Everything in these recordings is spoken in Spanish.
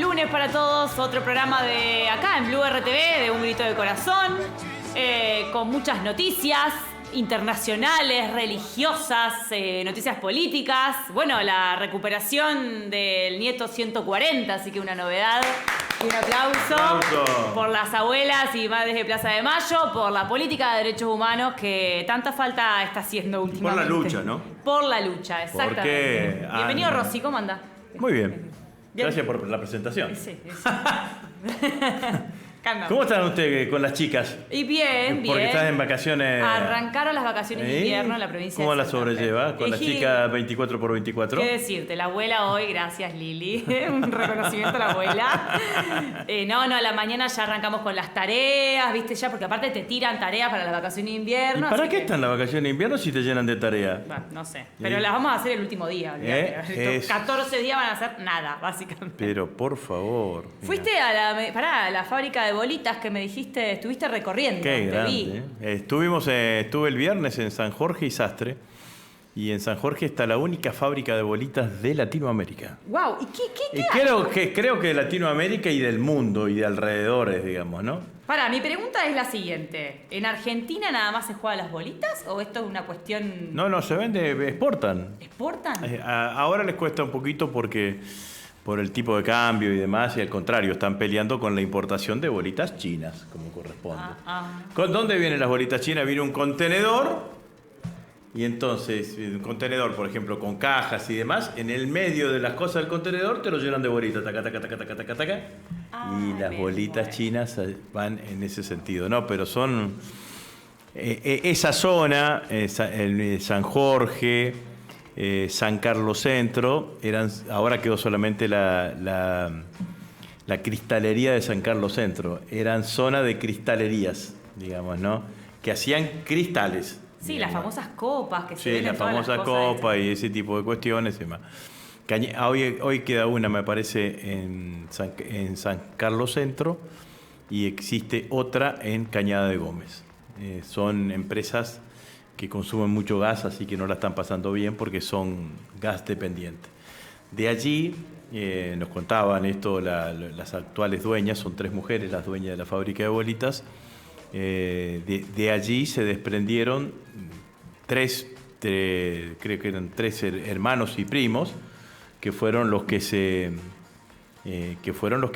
lunes para todos, otro programa de acá en Blue RTV, de Un Grito de Corazón, con muchas noticias internacionales, religiosas, noticias políticas. Bueno, la recuperación del nieto 140, así que una novedad. Y un aplauso por las abuelas y madres de Plaza de Mayo, por la política de derechos humanos que tanta falta está haciendo últimamente. Por la lucha, ¿no? Por la lucha, exactamente. Porque, Bienvenido, Rosy, ¿cómo anda? Muy bien. Gracias por la presentación. Sí. ¿Cómo están ustedes con las chicas? Y bien. Porque están en vacaciones. Arrancaron las vacaciones de invierno en la provincia ¿Cómo de las Santa Fe. sobrelleva? Con las chicas 24x24. ¿Qué decirte? La abuela hoy, gracias Lili. Un reconocimiento a la abuela. No, a la mañana ya arrancamos con las tareas, ¿viste? Ya, porque aparte te tiran tareas para las vacaciones de invierno. ¿Y para qué están las vacaciones de invierno si te llenan de tarea? Bueno, no sé. Pero las vamos a hacer el último día. Estos 14 días van a hacer nada, básicamente. Pero por favor. Fuiste a la fábrica de bolitas que me dijiste, estuviste recorriendo. Qué grande. Estuve el viernes en San Jorge y Sastre. Y en San Jorge está la única fábrica de bolitas de Latinoamérica. Wow, ¿y qué creo que de Latinoamérica y del mundo y de alrededores, digamos, ¿no? Mi pregunta es la siguiente. ¿En Argentina nada más se juegan las bolitas o esto es una cuestión...? No, se vende, exportan. ¿Exportan? Ahora les cuesta un poquito porque por el tipo de cambio y demás, y al contrario, están peleando con la importación de bolitas chinas, como corresponde. ¿Con dónde vienen las bolitas chinas? Viene un contenedor, y entonces, un contenedor, por ejemplo, con cajas y demás, en el medio de las cosas del contenedor te lo llenan de bolitas, taca, y las bolitas chinas van en ese sentido, ¿no? Pero son... esa zona, San Jorge... San Carlos Centro, ahora quedó solamente la cristalería de San Carlos Centro, eran zona de cristalerías, digamos, ¿no? Que hacían cristales. Sí, digamos. las famosas copas que se ven las en todas famosas las cosas copas y ese tipo de cuestiones y demás. Hoy queda una, me parece, en San Carlos Centro y existe otra en Cañada de Gómez. Son empresas que consumen mucho gas, así que no la están pasando bien porque son gas dependientes. De allí, nos contaban esto las actuales dueñas, son 3 mujeres las dueñas de la fábrica de bolitas, de allí se desprendieron 3, creo que eran 3 hermanos y primos, que fueron los que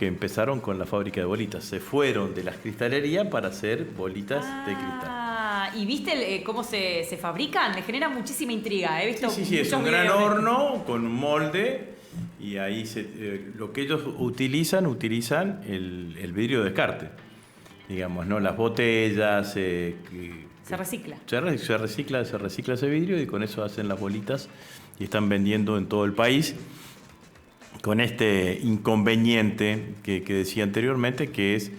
empezaron con la fábrica de bolitas. Se fueron de las cristalerías para hacer bolitas de cristal. ¿Y viste cómo se fabrican? Me genera muchísima intriga. He visto Sí, es un gran horno con un molde y ahí lo que ellos utilizan el vidrio de descarte, digamos, ¿no? Las botellas... se recicla. Se recicla ese vidrio y con eso hacen las bolitas y están vendiendo en todo el país con este inconveniente que decía anteriormente, que es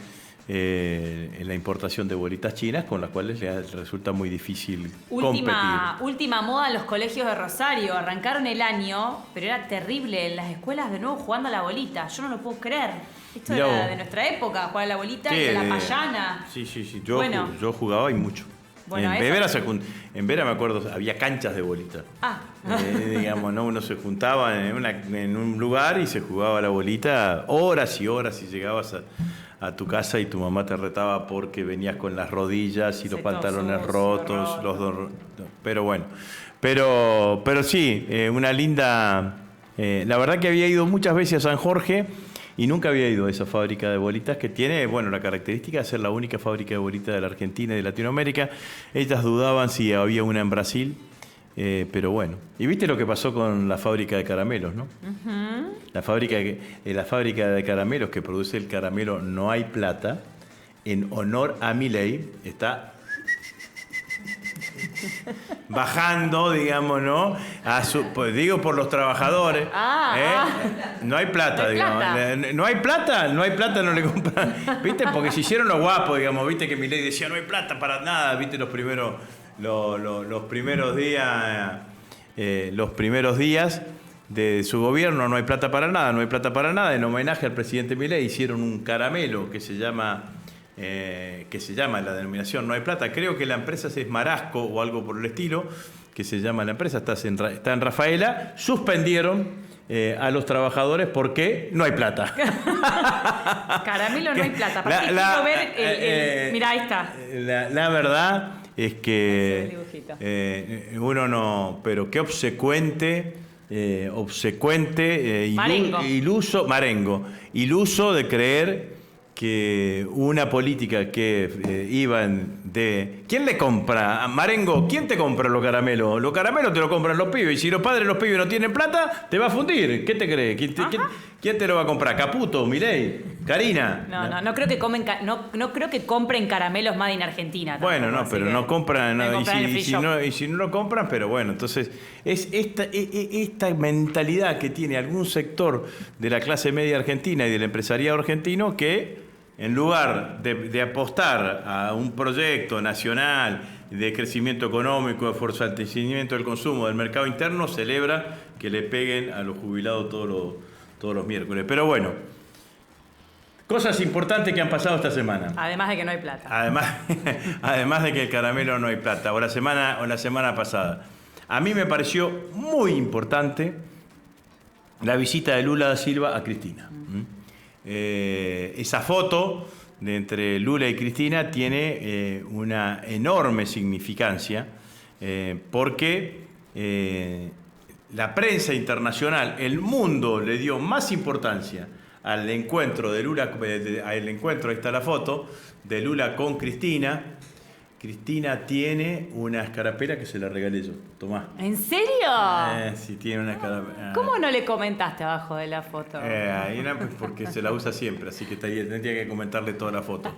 la importación de bolitas chinas, con las cuales les resulta muy difícil competir. Última moda en los colegios de Rosario. Arrancaron el año, pero era terrible. En las escuelas de nuevo jugando a la bolita. Yo no lo puedo creer. Esto era de nuestra época, jugar a la bolita y a la payana. Sí. Yo jugaba y mucho. Bueno, en Vera me acuerdo, había canchas de bolita. Digamos, ¿no? Uno se juntaba en un lugar y se jugaba a la bolita horas y horas y llegabas a tu casa y tu mamá te retaba porque venías con las rodillas y los pantalones rotos, pero bueno. Pero sí, una linda... la verdad que había ido muchas veces a San Jorge y nunca había ido a esa fábrica de bolitas que tiene, la característica de ser la única fábrica de bolitas de la Argentina y de Latinoamérica. Ellas dudaban si había una en Brasil, pero bueno. Y viste lo que pasó con la fábrica de caramelos, ¿no? Uh-huh. La fábrica de caramelos que produce el caramelo No Hay Plata, en honor a Milei, está bajando, digamos, ¿no? Pues digo por los trabajadores. No hay plata, digamos. No hay plata, no le compran. ¿Viste? Porque se hicieron los guapos, digamos. ¿Viste que Milei decía no hay plata para nada? ¿Viste? Los primeros días de su gobierno, no hay plata para nada. En homenaje al presidente Milei hicieron un caramelo que se llama la denominación No Hay Plata. Creo que la empresa es Marasco o algo por el estilo, que se llama la empresa, está en Rafaela. Suspendieron a los trabajadores porque no hay plata. Caramelo no hay plata. Quiero ver mirá, ahí está. La verdad es que uno no... Pero qué obsecuente... iluso de creer que una política que iban de... ¿Quién le compra? Marengo, ¿quién te compra los caramelos? Los caramelos te los compran los pibes. Y si los padres de los pibes no tienen plata, te va a fundir. ¿Qué te crees? ¿Quién te lo va a comprar? ¿Caputo? ¿Milei? ¿Karina? No creo que no creo que compren caramelos Made in Argentina. Bueno, no, pero no compran. Y si no lo compran, pero bueno, entonces es esta mentalidad que tiene algún sector de la clase media argentina y del empresariado argentino que en lugar de apostar a un proyecto nacional de crecimiento económico, de fortalecimiento del consumo, del mercado interno, celebra que le peguen a los jubilados todos los miércoles. Pero bueno, cosas importantes que han pasado esta semana. Además de que no hay plata. Además de que el caramelo no hay plata. O la semana pasada. A mí me pareció muy importante la visita de Lula da Silva a Cristina. Esa foto de entre Lula y Cristina tiene una enorme significancia porque la prensa internacional, el mundo le dio más importancia al encuentro de Lula, ahí está la foto, de Lula con Cristina. Cristina tiene una escarapela que se la regalé yo. Tomá. ¿En serio? Sí, tiene una escarapela. ¿Cómo no le comentaste abajo de la foto? Porque se la usa siempre, así que tendría que comentarle toda la foto.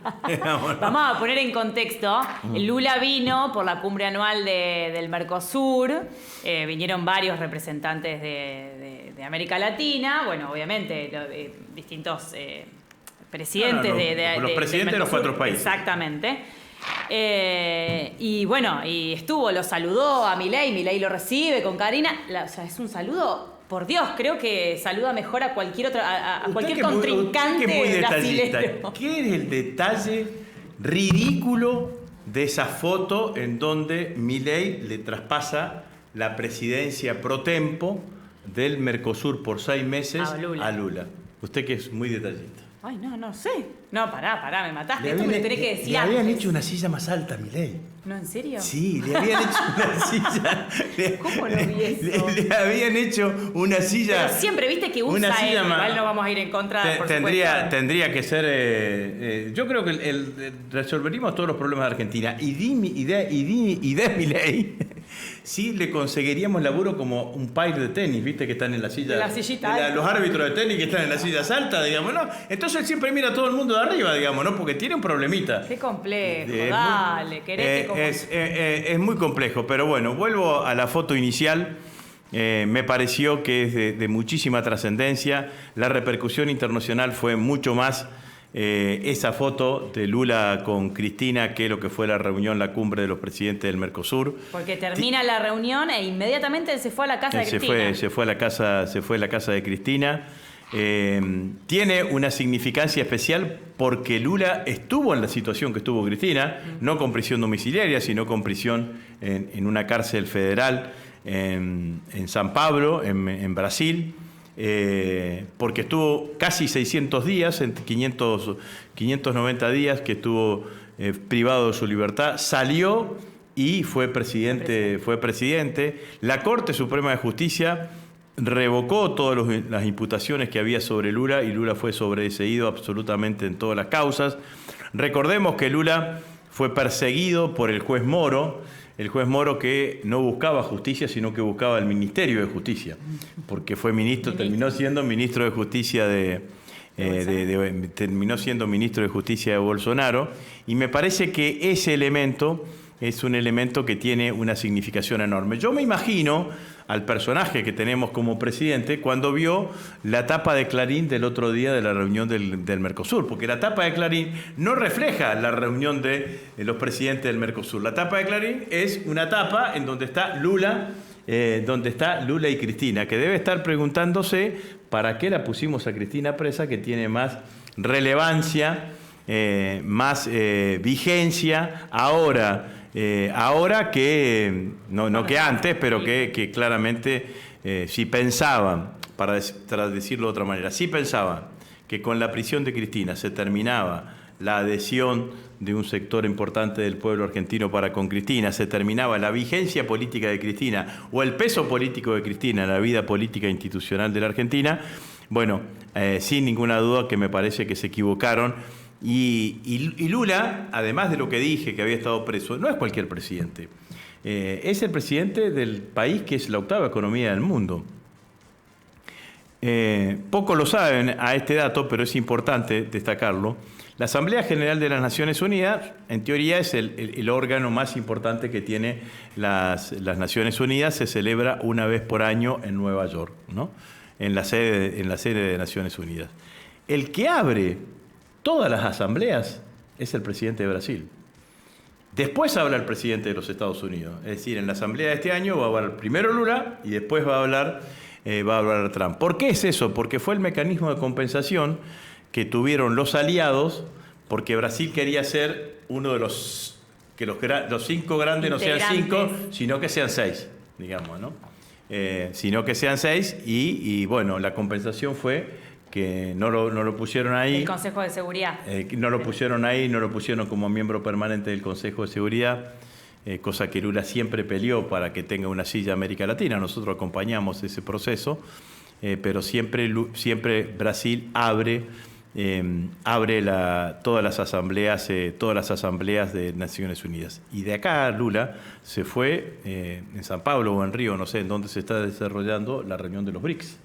Vamos a poner en contexto. Lula vino por la cumbre anual del Mercosur. Vinieron varios representantes de América Latina. Bueno, obviamente, distintos presidentes los presidentes de los 4 países. Exactamente. Y bueno, y lo saludó a Milei lo recibe con Karina. O sea, es un saludo, por Dios, creo que saluda mejor a cualquier otro, a cualquier contrincante brasileño. ¿Qué es el detalle ridículo de esa foto en donde Milei le traspasa la presidencia pro tempo del Mercosur por 6 meses a Lula? Usted que es muy detallista. Ay, no sé. No, pará, me mataste. Esto me lo tenés que decir. Le habían hecho una silla más alta a Milei. ¿No, en serio? Sí, le habían hecho una silla. ¿Cómo no vi eso? Le habían hecho una silla. Pero siempre viste que usa una silla él. Igual no vamos a ir en contra, por tendría que ser. Yo creo que resolveríamos todos los problemas de Argentina. Y de Milei. Sí, le conseguiríamos laburo como un pair de tenis, ¿viste? Que están en la silla. La sillita. Los árbitros de tenis que están en las sillas altas, digamos, ¿no? Entonces él siempre mira a todo el mundo de arriba, digamos, ¿no? Porque tiene un problemita. Qué complejo, dale, querete como... Es muy complejo, pero bueno, vuelvo a la foto inicial. Me pareció que es de muchísima trascendencia. La repercusión internacional fue mucho más esa foto de Lula con Cristina que lo que fue la cumbre de los presidentes del Mercosur. Porque termina la reunión e inmediatamente él se fue a la casa de Cristina. Se fue a la casa de Cristina. Tiene una significancia especial porque Lula estuvo en la situación que estuvo Cristina, no con prisión domiciliaria, sino con prisión en una cárcel federal en San Pablo, en Brasil. Porque estuvo casi 600 días, 590 días que estuvo privado de su libertad, salió y fue presidente. La Corte Suprema de Justicia revocó todas las imputaciones que había sobre Lula y Lula fue sobreseído absolutamente en todas las causas. Recordemos que Lula fue perseguido por el juez Moro que no buscaba justicia, sino que buscaba el Ministerio de Justicia, porque fue terminó siendo ministro de Justicia terminó siendo ministro de Justicia de Bolsonaro, y me parece que ese elemento es un elemento que tiene una significación enorme. Yo me imagino al personaje que tenemos como presidente cuando vio la tapa de Clarín del otro día de la reunión del Mercosur, porque la tapa de Clarín no refleja la reunión de los presidentes del Mercosur. La tapa de Clarín es una tapa en donde está Lula y Cristina, que debe estar preguntándose para qué la pusimos a Cristina presa, que tiene más relevancia, más vigencia ahora que no que antes, pero que claramente si pensaban para decirlo de otra manera. Sí pensaban que con la prisión de Cristina se terminaba la adhesión de un sector importante del pueblo argentino para con Cristina, se terminaba la vigencia política de Cristina o el peso político de Cristina en la vida política institucional de la Argentina, bueno, sin ninguna duda que me parece que se equivocaron. Y Lula, además de lo que dije, que había estado preso, no es cualquier presidente. Es el presidente del país que es la octava economía del mundo. Pocos lo saben a este dato, pero es importante destacarlo. La Asamblea General de las Naciones Unidas, en teoría, es el órgano más importante que tiene las Naciones Unidas. Se celebra una vez por año en Nueva York, ¿no? En la sede de Naciones Unidas. El que abre todas las asambleas es el presidente de Brasil. Después habla el presidente de los Estados Unidos. Es decir, en la asamblea de este año va a hablar primero Lula y después va a hablar Trump. ¿Por qué es eso? Porque fue el mecanismo de compensación que tuvieron los aliados, porque Brasil quería ser uno de los 5 grandes no sean 5, sino que sean 6, digamos, ¿no? Sino que sean 6 y bueno, la compensación fue que no lo pusieron ahí. El Consejo de Seguridad. No lo pusieron ahí, no lo pusieron como miembro permanente del Consejo de Seguridad, cosa que Lula siempre peleó para que tenga una silla América Latina. Nosotros acompañamos ese proceso, pero siempre Brasil abre todas las asambleas de Naciones Unidas. Y de acá Lula se fue en San Pablo o en Río, no sé en dónde se está desarrollando la reunión de los BRICS.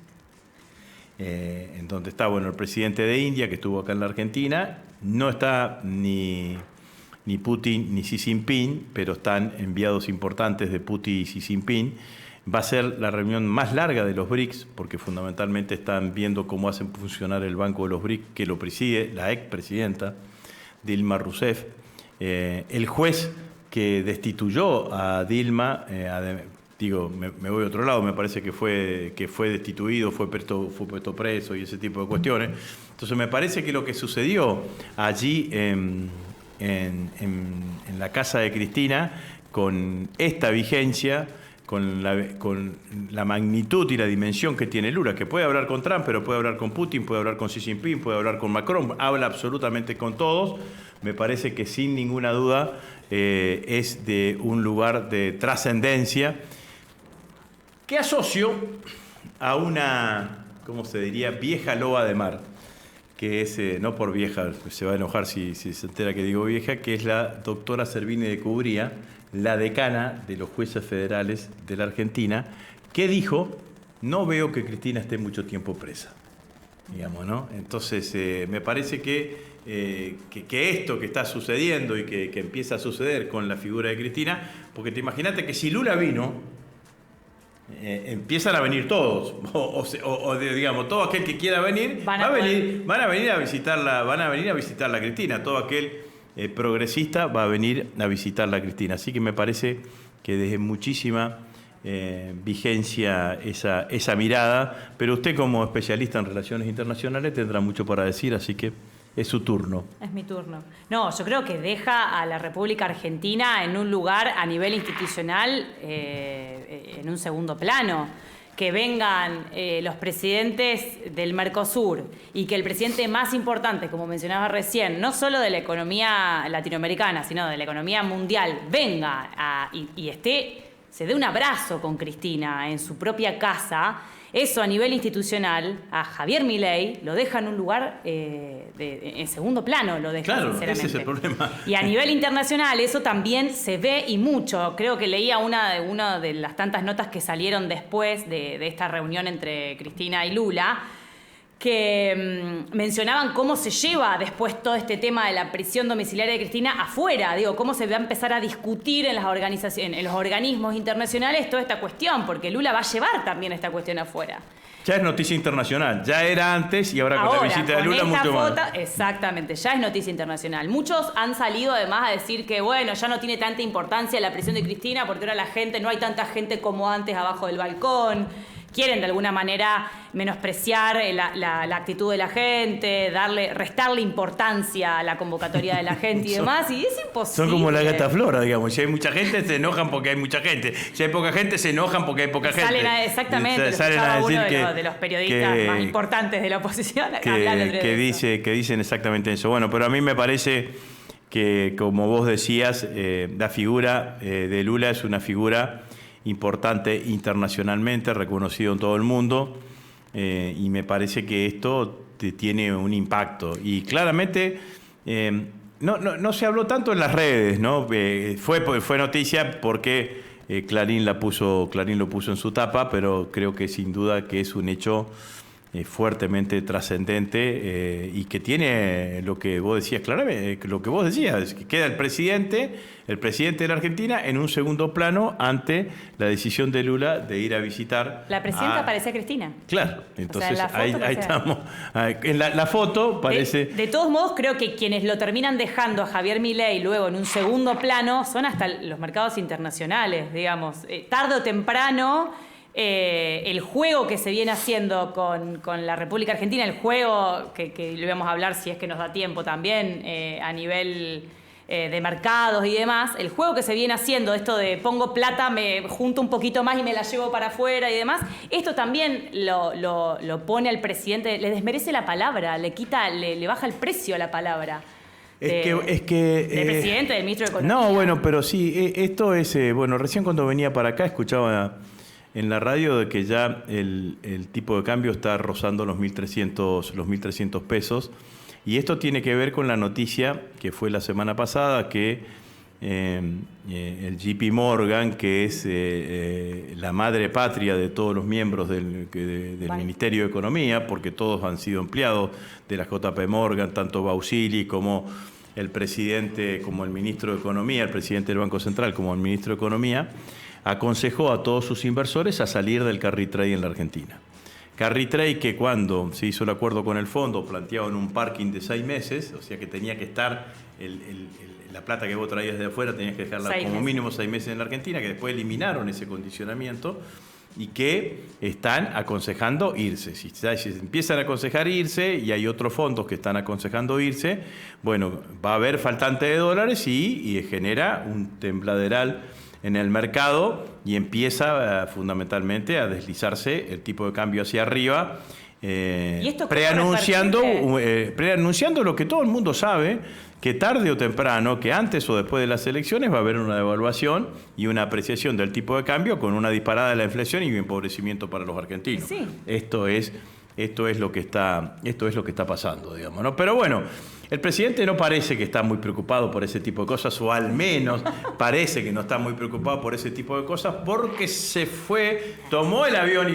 En donde está el presidente de India, que estuvo acá en la Argentina. No está ni Putin ni Xi Jinping, pero están enviados importantes de Putin y Xi Jinping. Va a ser la reunión más larga de los BRICS, porque fundamentalmente están viendo cómo hacen funcionar el Banco de los BRICS, que lo preside la expresidenta Dilma Rousseff. El juez que destituyó a Dilma, me voy a otro lado, me parece que fue destituido, fue puesto preso y ese tipo de cuestiones. Entonces me parece que lo que sucedió allí en la casa de Cristina, con esta vigencia, con la magnitud y la dimensión que tiene Lula, que puede hablar con Trump, pero puede hablar con Putin, puede hablar con Xi Jinping, puede hablar con Macron, habla absolutamente con todos, me parece que sin ninguna duda es de un lugar de trascendencia, que asocio a una, ¿cómo se diría?, vieja loba de mar, que es, no por vieja, se va a enojar si se entera que digo vieja, que es la doctora Servini de Cubría, la decana de los jueces federales de la Argentina, que dijo, no veo que Cristina esté mucho tiempo presa, digamos, ¿no? Entonces, me parece que esto que está sucediendo y que empieza a suceder con la figura de Cristina, porque te imagínate que si Lula vino, empiezan a venir todos, digamos, todo aquel que quiera venir, van a venir a visitar la Cristina, todo aquel progresista va a venir a visitar la Cristina. Así que me parece que desde muchísima vigencia esa mirada, pero usted como especialista en relaciones internacionales tendrá mucho para decir, así que es su turno. Es mi turno. No, yo creo que deja a la República Argentina en un lugar a nivel institucional en un segundo plano. Que vengan los presidentes del Mercosur y que el presidente más importante, como mencionaba recién, no solo de la economía latinoamericana, sino de la economía mundial, venga y se dé un abrazo con Cristina en su propia casa. Eso a nivel institucional, a Javier Milei lo deja en un lugar en segundo plano, lo deja, claro, sinceramente. Ese es el problema. Y a nivel internacional eso también se ve y mucho. Creo que leía una de las tantas notas que salieron después de esta reunión entre Cristina y Lula, que mencionaban cómo se lleva después todo este tema de la prisión domiciliaria de Cristina afuera, cómo se va a empezar a discutir en las organizaciones, en los organismos internacionales toda esta cuestión, porque Lula va a llevar también esta cuestión afuera. Ya es noticia internacional, ya era antes y ahora con la visita de Lula mucho más. Exactamente, ya es noticia internacional. Muchos han salido además a decir que bueno, ya no tiene tanta importancia la prisión de Cristina porque ahora no hay tanta gente como antes abajo del balcón. quieren de alguna manera menospreciar la actitud de la gente, restarle importancia a la convocatoria de la gente y demás, y es imposible. Son como la gata Flora, digamos. Si hay mucha gente, se enojan porque hay mucha gente. Si hay poca gente, se enojan porque hay poca gente. Exactamente, salen a decir uno de los periodistas más importantes de la oposición. Que dicen exactamente eso. Bueno, pero a mí me parece que, como vos decías, la figura de Lula es una figura importante internacionalmente, reconocido en todo el mundo, y me parece que esto tiene un impacto. Y claramente no se habló tanto en las redes, ¿no? Fue noticia porque Clarín lo puso en su tapa, pero creo que sin duda que es un hecho fuertemente trascendente y que tiene lo que vos decías claramente, lo que vos decías, que queda el presidente de la Argentina en un segundo plano ante la decisión de Lula de ir a visitar. La presidenta parece Cristina. Claro, entonces o sea, ahí estamos. En la foto parece. De todos modos, creo que quienes lo terminan dejando a Javier Milei luego en un segundo plano son hasta los mercados internacionales, digamos. Tarde o temprano. El juego que se viene haciendo con la República Argentina, el juego que lo íbamos a hablar si es que nos da tiempo también a nivel de mercados y demás, el juego que se viene haciendo, esto de pongo plata, me junto un poquito más y me la llevo para afuera y demás, esto también lo pone al presidente, le desmerece la palabra, le baja el precio a la palabra. Del presidente, del ministro de Economía. No, bueno, pero sí, esto es, recién cuando venía para acá escuchaba en la radio de que ya el tipo de cambio está rozando los 1.300 pesos. Y esto tiene que ver con la noticia que fue la semana pasada que el JP Morgan, que es la madre patria de todos los miembros del Ministerio de Economía, porque todos han sido empleados de la JP Morgan, tanto Bausili como el presidente, como el ministro de Economía, el presidente del Banco Central, como el ministro de Economía, aconsejó a todos sus inversores a salir del carry trade en la Argentina. Carry trade que cuando se hizo el acuerdo con el fondo planteaba en un parking de 6 meses, o sea que tenía que estar la plata que vos traías de afuera, tenías que dejarla como mínimo 6 meses en la Argentina, que después eliminaron ese condicionamiento y que están aconsejando irse. Si empiezan a aconsejar irse y hay otros fondos que están aconsejando irse, bueno, va a haber faltante de dólares y genera un tembladeral en el mercado y empieza fundamentalmente a deslizarse el tipo de cambio hacia arriba, preanunciando lo que todo el mundo sabe, que tarde o temprano, que antes o después de las elecciones va a haber una devaluación y una apreciación del tipo de cambio con una disparada de la inflación y un empobrecimiento para los argentinos. Sí. Esto es lo que está pasando, digamos, ¿no? Pero bueno, el presidente no parece que está muy preocupado por ese tipo de cosas, o al menos parece que no está muy preocupado por ese tipo de cosas, porque se fue, tomó el avión,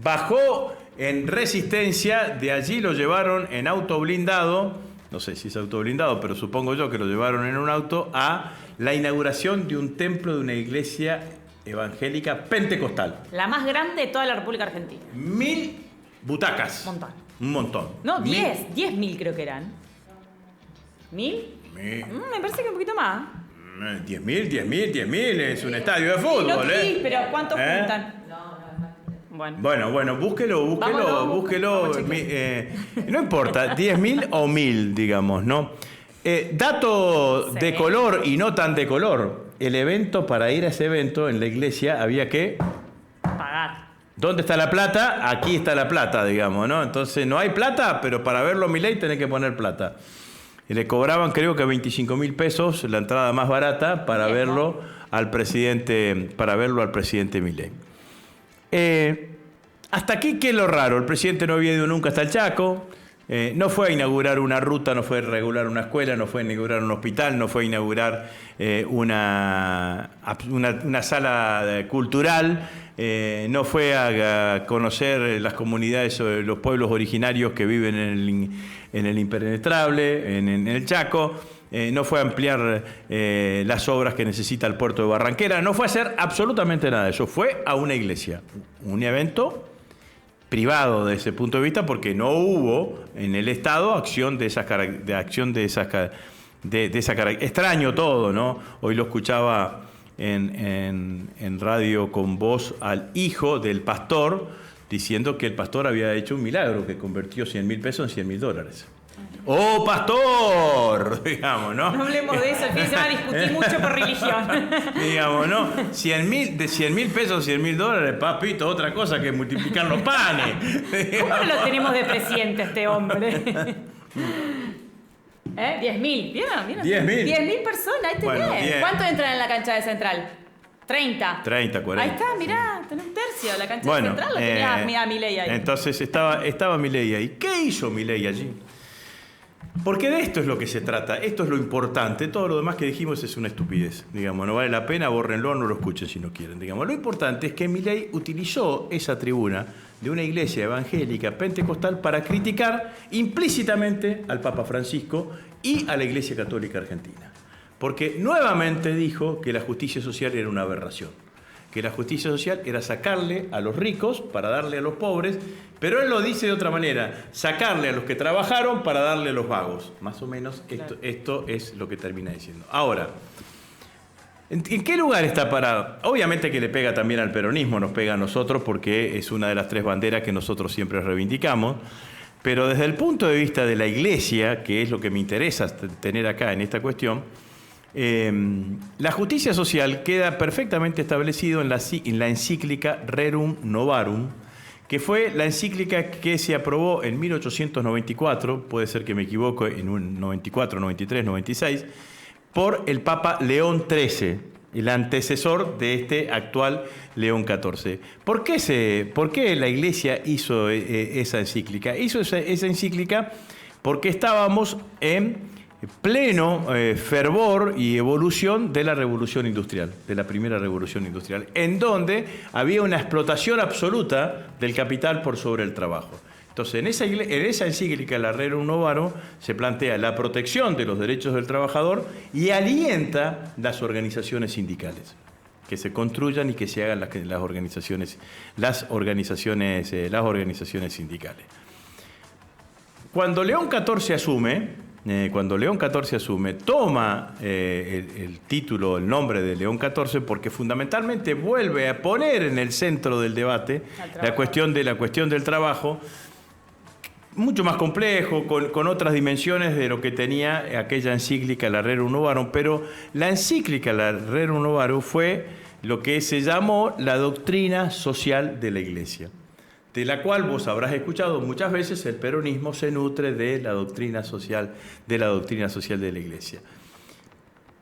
bajó en Resistencia, de allí lo llevaron en auto blindado, no sé si es auto blindado, pero supongo yo que lo llevaron en un auto, a la inauguración de un templo de una iglesia evangélica pentecostal. La más grande de toda la República Argentina. 1000 butacas. Un montón. No, 10.000 creo que eran. ¿1000? Me parece que un poquito más. 10.000 es un estadio de fútbol, no, sí, pero ¿cuántos juntan? Bueno, búsquelo. No importa, 10.000 o 1.000, digamos, ¿no? Dato de color y no tan de color. El evento, para ir a ese evento en la iglesia había que pagar. ¿Dónde está la plata? Aquí está la plata, digamos, ¿no? Entonces no hay plata, pero para verlo a Milei tenés que poner plata. Y le cobraban, creo que 25.000 pesos, la entrada más barata, para verlo al presidente Milei. Hasta aquí, ¿qué es lo raro? El presidente no había ido nunca hasta el Chaco. No fue a inaugurar una ruta, no fue a regular una escuela, no fue a inaugurar un hospital, no fue a inaugurar una sala cultural, no fue a conocer las comunidades, los pueblos originarios que viven en el impenetrable, en el Chaco, no fue a ampliar las obras que necesita el puerto de Barranquera, no fue a hacer absolutamente nada de eso, fue a una iglesia, un evento privado de ese punto de vista, porque no hubo en el Estado acción de esas características. Extraño todo, ¿no? Hoy lo escuchaba en Radio con Voz al hijo del pastor, diciendo que el pastor había hecho un milagro, que convirtió 100.000 pesos en $100.000. ¡Oh, pastor! Digamos, ¿no? No hablemos de eso, el fin de semana discutí mucho por religión. Digamos, ¿no? De 100.000 pesos, $100.000, papito, otra cosa que multiplicar los panes. ¿Cómo no lo tenemos de presidente este hombre? 10.000, ¿vieron? 10.000 personas, ahí tenés. Bueno, ¿cuánto entran en la cancha de Central? 30, 40. Ahí está, mirá, tenés un tercio de la cancha de Central, lo tenías a Milei ahí. Entonces estaba Milei ahí. ¿Qué hizo Milei allí? Porque de esto es lo que se trata, esto es lo importante, todo lo demás que dijimos es una estupidez, digamos, no vale la pena, bórrenlo, no lo escuchen si no quieren, digamos. Lo importante es que Milei utilizó esa tribuna de una iglesia evangélica pentecostal para criticar implícitamente al Papa Francisco y a la Iglesia Católica Argentina. Porque nuevamente dijo que la justicia social era una aberración, que la justicia social era sacarle a los ricos para darle a los pobres, pero él lo dice de otra manera, sacarle a los que trabajaron para darle a los vagos. Más o menos esto es lo que termina diciendo. Ahora, ¿en qué lugar está parado? Obviamente que le pega también al peronismo, nos pega a nosotros porque es una de las 3 banderas que nosotros siempre reivindicamos, pero desde el punto de vista de la Iglesia, que es lo que me interesa tener acá en esta cuestión, la justicia social queda perfectamente establecido en la encíclica Rerum Novarum, que fue la encíclica que se aprobó en 1894, puede ser que me equivoque, en un 94, 93, 96, por el Papa León XIII, el antecesor de este actual León XIV. ¿Por qué la Iglesia hizo esa encíclica? Hizo esa encíclica porque estábamos en pleno fervor y evolución de la revolución industrial, de la primera revolución industrial, en donde había una explotación absoluta del capital por sobre el trabajo. Entonces, en esa encíclica, la Rerum Novarum, se plantea la protección de los derechos del trabajador y alienta las organizaciones sindicales, que se construyan y que se hagan las organizaciones sindicales. Cuando León XIV asume, toma el título, el nombre de León XIV, porque fundamentalmente vuelve a poner en el centro del debate la cuestión del trabajo, mucho más complejo, con otras dimensiones de lo que tenía aquella encíclica, la Rerum Novarum, pero la encíclica, la Rerum Novarum, fue lo que se llamó la doctrina social de la Iglesia, de la cual vos habrás escuchado muchas veces. El peronismo se nutre de la doctrina social de la Iglesia.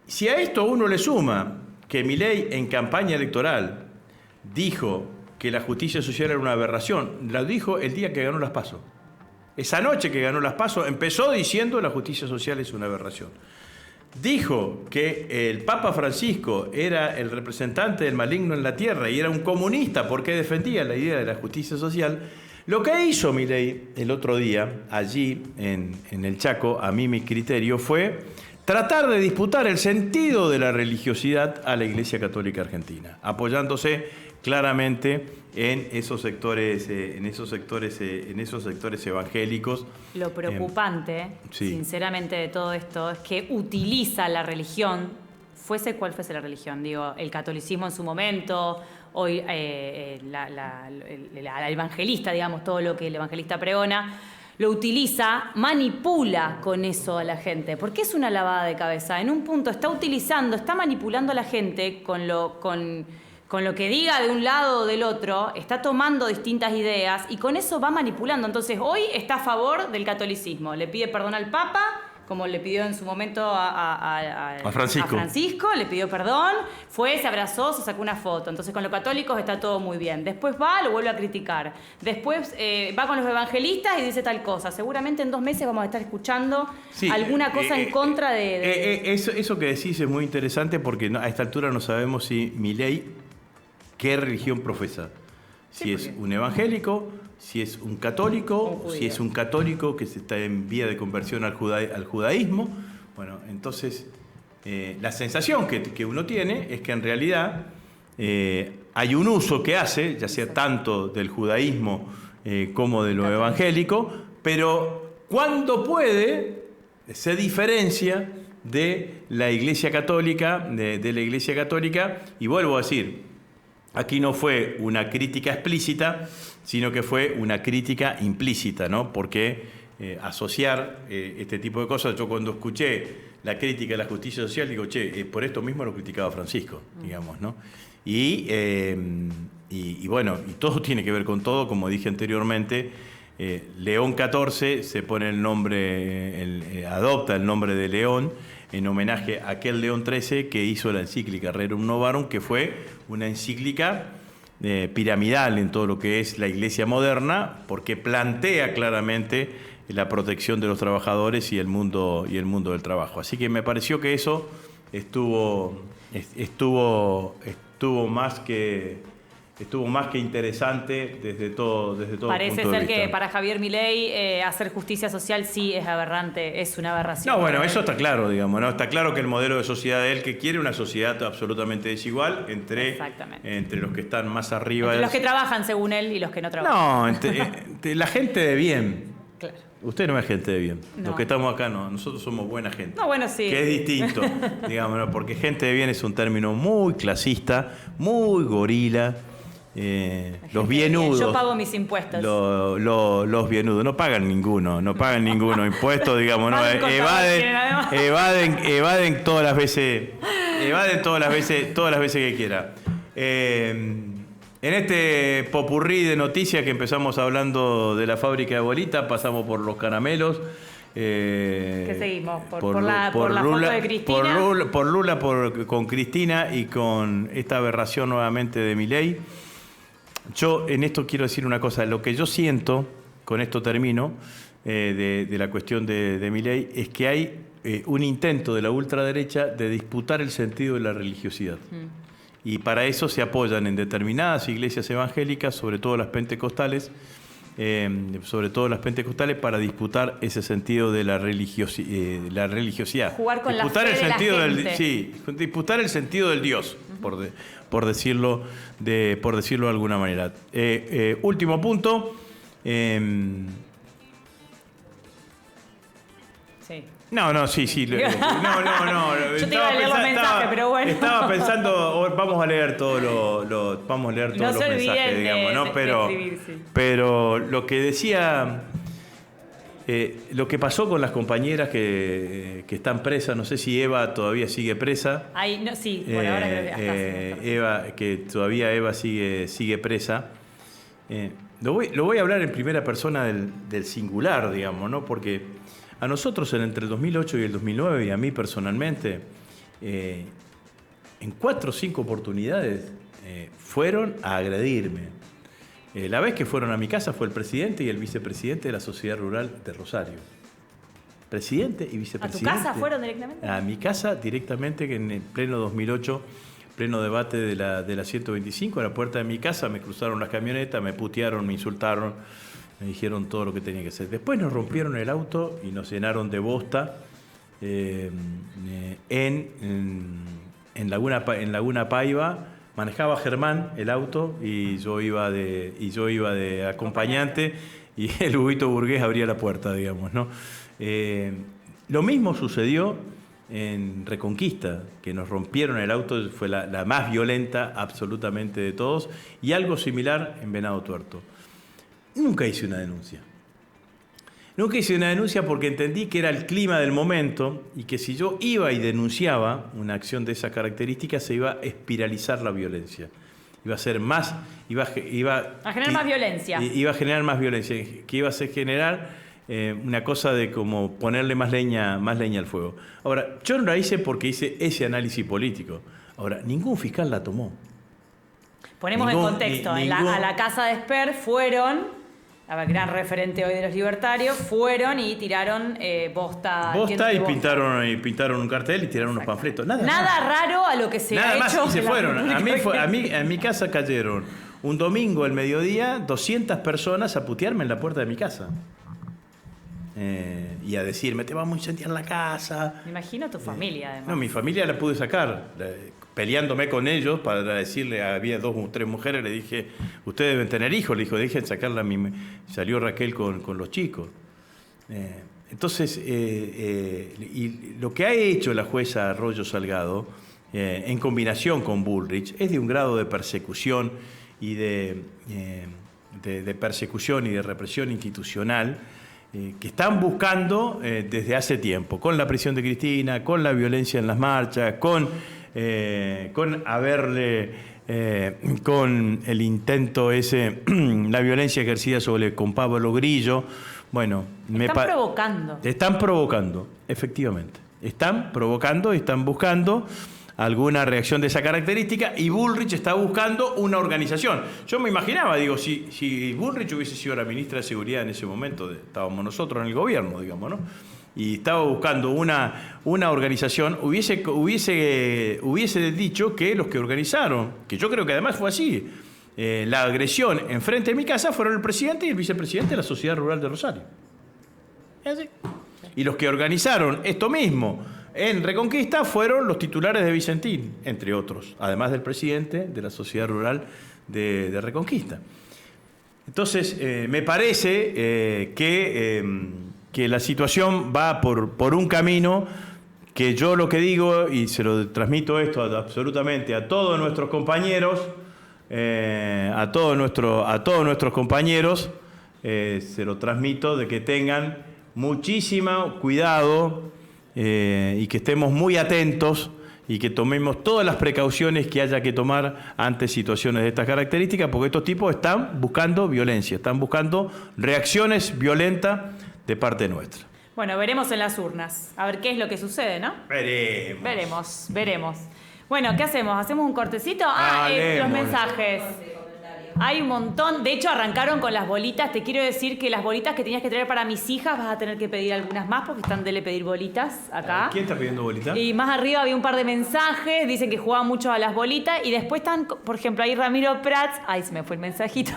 Si a esto uno le suma que Milei en campaña electoral dijo que la justicia social era una aberración, lo dijo el día que ganó las PASO. Esa noche que ganó las PASO empezó diciendo la justicia social es una aberración. Dijo que el Papa Francisco era el representante del maligno en la tierra y era un comunista porque defendía la idea de la justicia social. Lo que hizo Milei el otro día, allí en el Chaco, a mi criterio, fue tratar de disputar el sentido de la religiosidad a la Iglesia Católica Argentina, apoyándose claramente en esos sectores evangélicos. Lo preocupante, sinceramente, de todo esto es que utiliza la religión, fuese cual fuese la religión, digo, el catolicismo en su momento, hoy el evangelista, digamos, todo lo que el evangelista pregona, lo utiliza, manipula con eso a la gente, porque es una lavada de cabeza. En un punto está manipulando a la gente con lo que diga de un lado o del otro, está tomando distintas ideas y con eso va manipulando. Entonces, hoy está a favor del catolicismo, le pide perdón al Papa, como le pidió en su momento a Francisco, le pidió perdón, se abrazó, se sacó una foto. Entonces, con los católicos está todo muy bien. Después lo vuelve a criticar. Después va con los evangelistas y dice tal cosa. Seguramente en 2 meses vamos a estar escuchando alguna cosa en contra de... Eso que decís es muy interesante porque a esta altura no sabemos si Milei qué religión profesa. Si es un evangélico, si es un católico, o si es un católico que se está en vía de conversión al judaísmo. Bueno, entonces la sensación que uno tiene es que en realidad hay un uso que hace, ya sea tanto del judaísmo como de lo evangélico, pero cuando puede se diferencia de la Iglesia Católica, de la Iglesia Católica, y vuelvo a decir, aquí no fue una crítica explícita, sino que fue una crítica implícita, ¿no? Porque asociar este tipo de cosas, yo cuando escuché la crítica a la justicia social, digo, por esto mismo lo criticaba Francisco, digamos, ¿no? Y bueno, y todo tiene que ver con todo, como dije anteriormente. León XIV se pone el nombre, adopta el nombre de León en homenaje a aquel León XIII que hizo la encíclica Rerum Novarum, que fue una encíclica piramidal en todo lo que es la Iglesia moderna, porque plantea claramente la protección de los trabajadores y el mundo del trabajo. Así que me pareció que eso estuvo más que interesante desde todo Parece punto de ser vista. que para Javier Milei hacer justicia social sí es aberrante, es una aberración. No, bueno, eso está claro, digamos, ¿no? Está claro que el modelo de sociedad de él, que quiere una sociedad absolutamente desigual entre los que están más arriba. Entre los que trabajan según él y los que no trabajan. No, entre la gente de bien. Claro. Usted no es gente de bien. No. Los que estamos acá no. Nosotros somos buena gente. No, bueno, sí. Que es distinto, digamos, ¿no? Porque gente de bien es un término muy clasista, muy gorila. Los bienudos. Yo pago mis impuestos. Los bienudos no pagan ninguno impuestos, digamos, no, evaden todas las veces que quiera. En este popurrí de noticias que empezamos hablando de la fábrica de bolitas, pasamos por los caramelos. ¿Qué seguimos? Por la foto de Cristina. Por Lula, con Cristina y con esta aberración nuevamente de Milei. Yo en esto quiero decir una cosa. Lo que yo siento, con esto termino, de la cuestión de Milei, es que hay un intento de la ultraderecha de disputar el sentido de la religiosidad. Y para eso se apoyan en determinadas iglesias evangélicas, sobre todo las pentecostales, para disputar ese sentido de la religiosidad. Jugar con la fe de la gente. Sí, disputar el sentido del Dios, por decirlo de alguna manera. Último punto. Sí. No. No. Yo te iba a leer los mensajes, pero bueno. Estaba pensando, vamos a leer todos los mensajes, digamos, ¿no? Pero lo que decía, lo que pasó con las compañeras que están presas, no sé si Eva todavía sigue presa. Sí, por ahora creo que Eva sigue presa. Lo voy a hablar en primera persona del singular, digamos, ¿no? Porque a nosotros entre el 2008 y el 2009, y a mí personalmente, en 4 o 5 oportunidades fueron a agredirme. La vez que fueron a mi casa fue el presidente y el vicepresidente de la Sociedad Rural de Rosario. Presidente y vicepresidente. ¿A tu casa fueron directamente? A mi casa directamente, que en el pleno 2008, pleno debate de la 125, a la puerta de mi casa me cruzaron las camionetas, me putearon, me insultaron. Me dijeron todo lo que tenía que hacer. Después nos rompieron el auto y nos llenaron de bosta en Laguna Paiva. Manejaba Germán el auto y yo iba de acompañante y el Huguito Burgués abría la puerta, digamos, ¿no? Lo mismo sucedió en Reconquista, que nos rompieron el auto, fue la más violenta absolutamente de todos, y algo similar en Venado Tuerto. Nunca hice una denuncia. Porque entendí que era el clima del momento y que si yo iba y denunciaba una acción de esas características se iba a espiralizar la violencia. Iba a ser más... Iba a generar más violencia. Iba a generar más violencia, que iba a generar una cosa de como ponerle más leña al fuego. Ahora, yo no la hice porque hice ese análisis político. Ahora, ningún fiscal la tomó. Ponemos en contexto. A la casa de Esper fueron... A gran referente hoy de los libertarios, fueron y tiraron bosta y pintaron un cartel y tiraron unos panfletos. Nada raro a lo que se ha hecho. Y se fueron. A mi casa cayeron un domingo al mediodía 200 personas a putearme en la puerta de mi casa. Y a decirme, te vamos a incendiar la casa. Me imagino tu familia, además. No, mi familia la pude sacar. Peleándome con ellos para decirle, había 2 o 3 mujeres, le dije, ustedes deben tener hijos, le dijo, dejen sacarla a mí. Salió Raquel con los chicos. Entonces, y lo que ha hecho la jueza Arroyo Salgado, en combinación con Bullrich, es de un grado de persecución y de persecución y de represión institucional que están buscando desde hace tiempo, con la prisión de Cristina, con la violencia en las marchas, con el intento ese, la violencia ejercida con Pablo Grillo. Bueno, están provocando. Están provocando, efectivamente. Están provocando y están buscando alguna reacción de esa característica, y Bullrich está buscando una organización. Yo me imaginaba, digo, si Bullrich hubiese sido la ministra de Seguridad en ese momento, estábamos nosotros en el gobierno, digamos, ¿no? Y estaba buscando una organización, hubiese dicho que los que organizaron, que yo creo que además fue así, la agresión enfrente de mi casa fueron el presidente y el vicepresidente de la Sociedad Rural de Rosario. ¿Es así? Y los que organizaron esto mismo en Reconquista fueron los titulares de Vicentín, entre otros, además del presidente de la Sociedad Rural de Reconquista. Entonces, me parece que la situación va por un camino que yo lo que digo, y se lo transmito esto absolutamente a todos nuestros compañeros, a todos nuestros compañeros, se lo transmito de que tengan muchísimo cuidado y que estemos muy atentos y que tomemos todas las precauciones que haya que tomar ante situaciones de estas características, porque estos tipos están buscando violencia, están buscando reacciones violentas de parte nuestra. Bueno, veremos en las urnas, a ver qué es lo que sucede, ¿no? Veremos. Bueno, ¿qué hacemos? ¿Hacemos un cortecito? Los mensajes. Hay un montón. De hecho, arrancaron con las bolitas. Te quiero decir que las bolitas que tenías que traer para mis hijas vas a tener que pedir algunas más porque están de pedir bolitas acá. ¿Quién está pidiendo bolitas? Y más arriba había un par de mensajes. Dicen que jugaban mucho a las bolitas. Y después están, por ejemplo, ahí Ramiro Prats. Ay, se me fue el mensajito.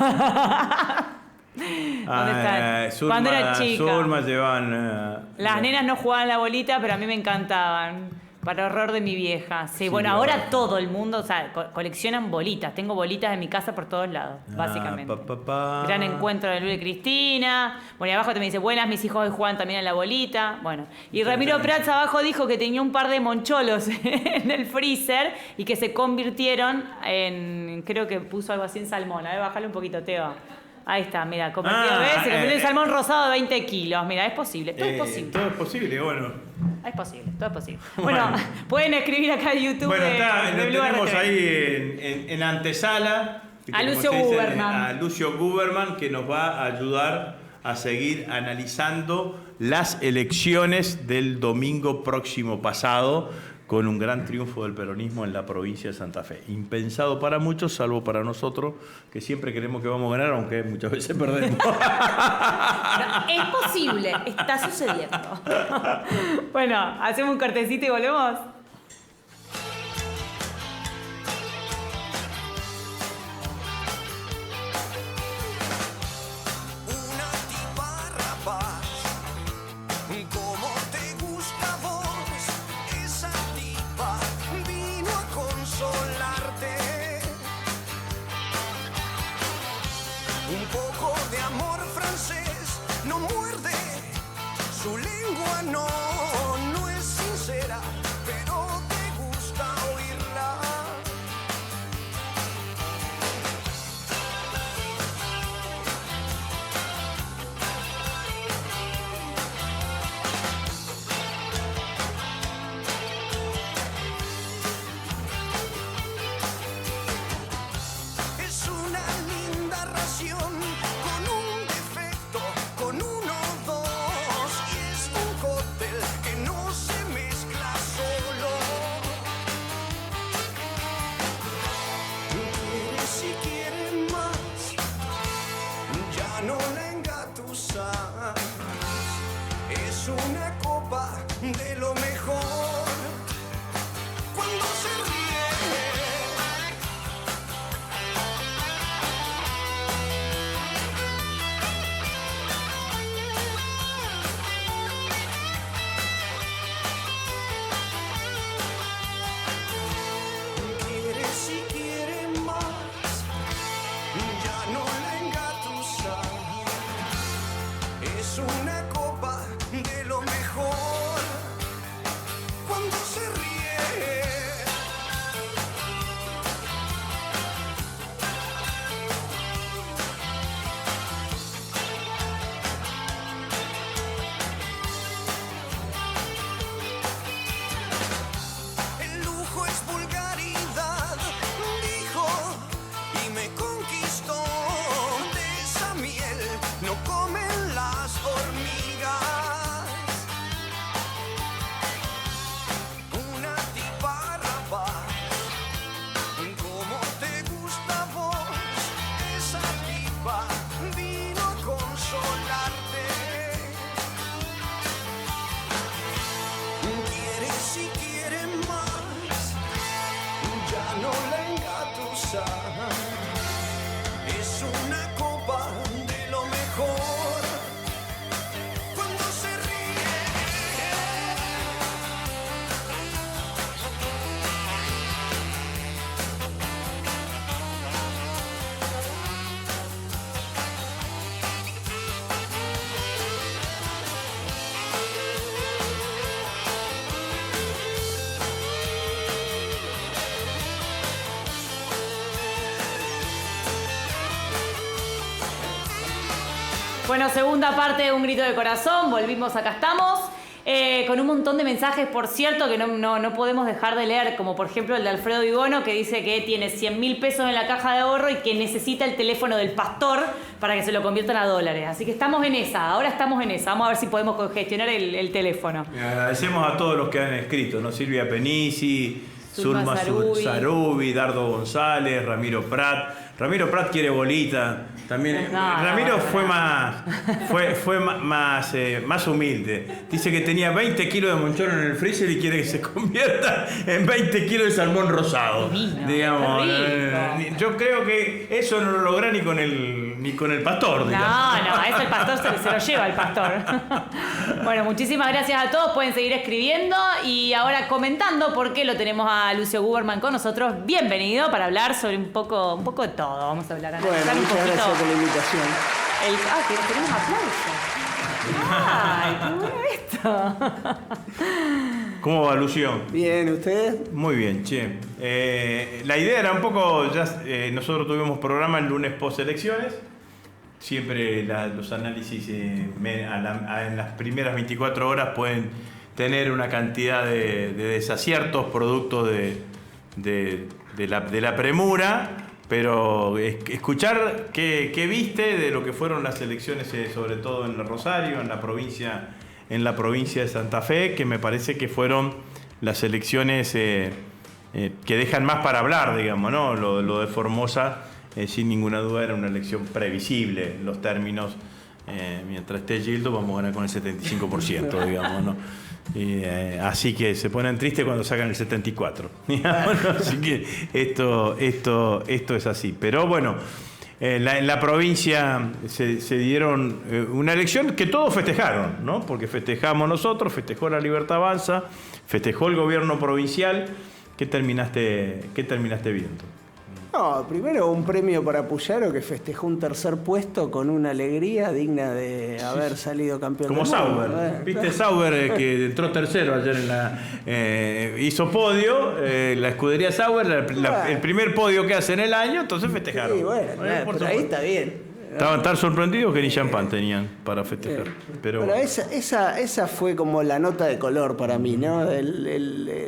¿Dónde están? Cuando era chica. Zulma llevaban... Las nenas no jugaban la bolita, pero a mí me encantaban. Para horror de mi vieja. Sí, bueno, ahora todo el mundo, o sea, coleccionan bolitas. Tengo bolitas en mi casa por todos lados, básicamente. Gran encuentro de Lula y Cristina. Bueno, y abajo también dice, buenas, mis hijos hoy juegan también a la bolita. Bueno, y Ramiro Prats abajo dijo que tenía un par de moncholos en el freezer y que se convirtieron en, creo que puso algo así en salmón. A ver, bájale un poquito, Teo. Ahí está, mira, convertido, ¿ves? Se convirtió en salmón rosado de 20 kilos. Mira, es posible, todo es posible. Todo es posible, bueno. Es posible, todo es posible. Bueno, pueden escribir acá en YouTube. Bueno, tenemos ahí en antesala a Lucio Guberman. A Lucio Guberman, que nos va a ayudar a seguir analizando las elecciones del domingo próximo pasado, con un gran triunfo del peronismo en la provincia de Santa Fe. Impensado para muchos, salvo para nosotros, que siempre queremos que vamos a ganar, aunque muchas veces perdemos. No, es posible, está sucediendo. Bueno, hacemos un cortecito y volvemos. No es sincera, pero te gusta oírla. Es una linda ración con un defecto, con uno o dos. Que no se mezcla solo. Quiere si quiere más, ya no la engatusas. Es una copa de lo mejor. Cuando se ríe. Una copa de Bueno, segunda parte de Un Grito de Corazón. Volvimos, acá estamos. Con un montón de mensajes, por cierto, que no podemos dejar de leer, como por ejemplo el de Alfredo Vigono, que dice que tiene 100.000 pesos en la caja de ahorro y que necesita el teléfono del pastor para que se lo conviertan a dólares. Así que estamos en esa, ahora estamos en esa. Vamos a ver si podemos congestionar el teléfono. Agradecemos a todos los que han escrito, ¿no? Silvia Penisi, Zulma Sarubi, Dardo González, Ramiro Prat. Ramiro Prat quiere bolita. También Ramiro fue más humilde. Dice que tenía 20 kilos de monchón en el freezer y quiere que se convierta en 20 kilos de salmón rosado. Divino, digamos, yo creo que eso no lo logra ni con el pastor. No, eso el pastor se lo lleva el pastor. Bueno, muchísimas gracias a todos. Pueden seguir escribiendo y ahora comentando, porque lo tenemos a Lucio Guberman con nosotros. Bienvenido para hablar sobre un poco de todo. Vamos a hablar un poquito. Gracias por la invitación. Que tenemos aplausos. ¡Ay, qué bueno esto! ¿Cómo va, Lucio? Bien, ¿ustedes? Muy bien, che. La idea era un poco, nosotros tuvimos programa el lunes post elecciones. Siempre los análisis en las primeras 24 horas pueden tener una cantidad de desaciertos producto de la premura. Pero escuchar qué viste de lo que fueron las elecciones, sobre todo en el Rosario, en la provincia de Santa Fe, que me parece que fueron las elecciones que dejan más para hablar, digamos, ¿no? Lo de Formosa, sin ninguna duda, era una elección previsible en los términos. Mientras esté Gildo, vamos a ganar con el 75%, digamos, ¿no? Así que se ponen tristes cuando sacan el 74%. Así que esto es así. Pero bueno, en la provincia se dieron una elección que todos festejaron, ¿no? Porque festejamos nosotros, festejó La Libertad Avanza, festejó el gobierno provincial. ¿Qué terminaste viendo? No, primero un premio para Puyaro, que festejó un tercer puesto con una alegría digna de haber salido campeón como del mundo. Sauber. ¿Viste Sauber que entró tercero ayer hizo podio, la escudería Sauber, el primer podio que hace en el año, entonces festejaron. Sí, bueno, pero ahí está bien. Estaban tan sorprendidos que ni champán tenían para festejar. Pero esa fue como la nota de color para mí, ¿no?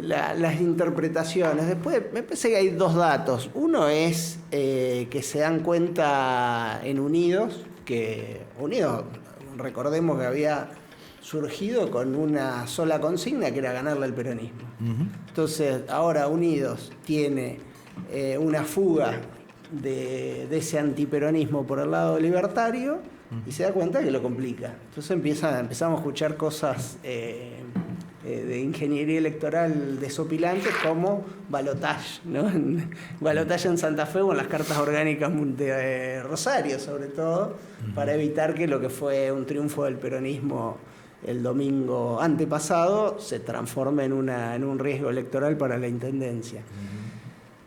Las interpretaciones. Después me parece que hay dos datos. Uno es que se dan cuenta en Unidos, recordemos que había surgido con una sola consigna, que era ganarle al peronismo. Uh-huh. Entonces, ahora Unidos tiene una fuga de ese antiperonismo por el lado libertario y se da cuenta que lo complica. Entonces empezamos a escuchar cosas de ingeniería electoral desopilantes como balotaje, ¿no? Balotaje en Santa Fe o en las cartas orgánicas de Rosario, sobre todo, para evitar que lo que fue un triunfo del peronismo el domingo antepasado se transforme en un riesgo electoral para la intendencia.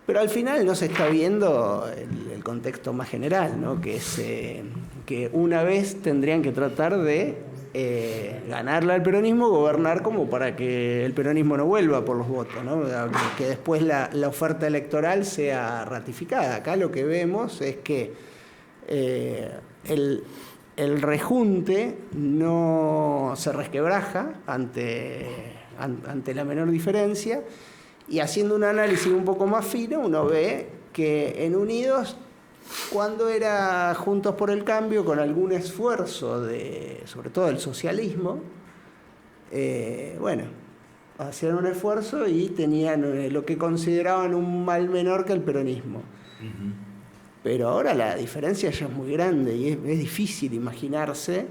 Pero al final no se está viendo el contexto más general, ¿no? Que es que una vez tendrían que tratar de ganarle al peronismo, gobernar como para que el peronismo no vuelva por los votos, ¿no? Que después la oferta electoral sea ratificada. Acá lo que vemos es que el rejunte no se resquebraja ante la menor diferencia. Y haciendo un análisis un poco más fino, uno ve que en Unidos, cuando era Juntos por el Cambio, con algún esfuerzo sobre todo del socialismo, hacían un esfuerzo y tenían lo que consideraban un mal menor que el peronismo. Uh-huh. Pero ahora la diferencia ya es muy grande y es difícil imaginarse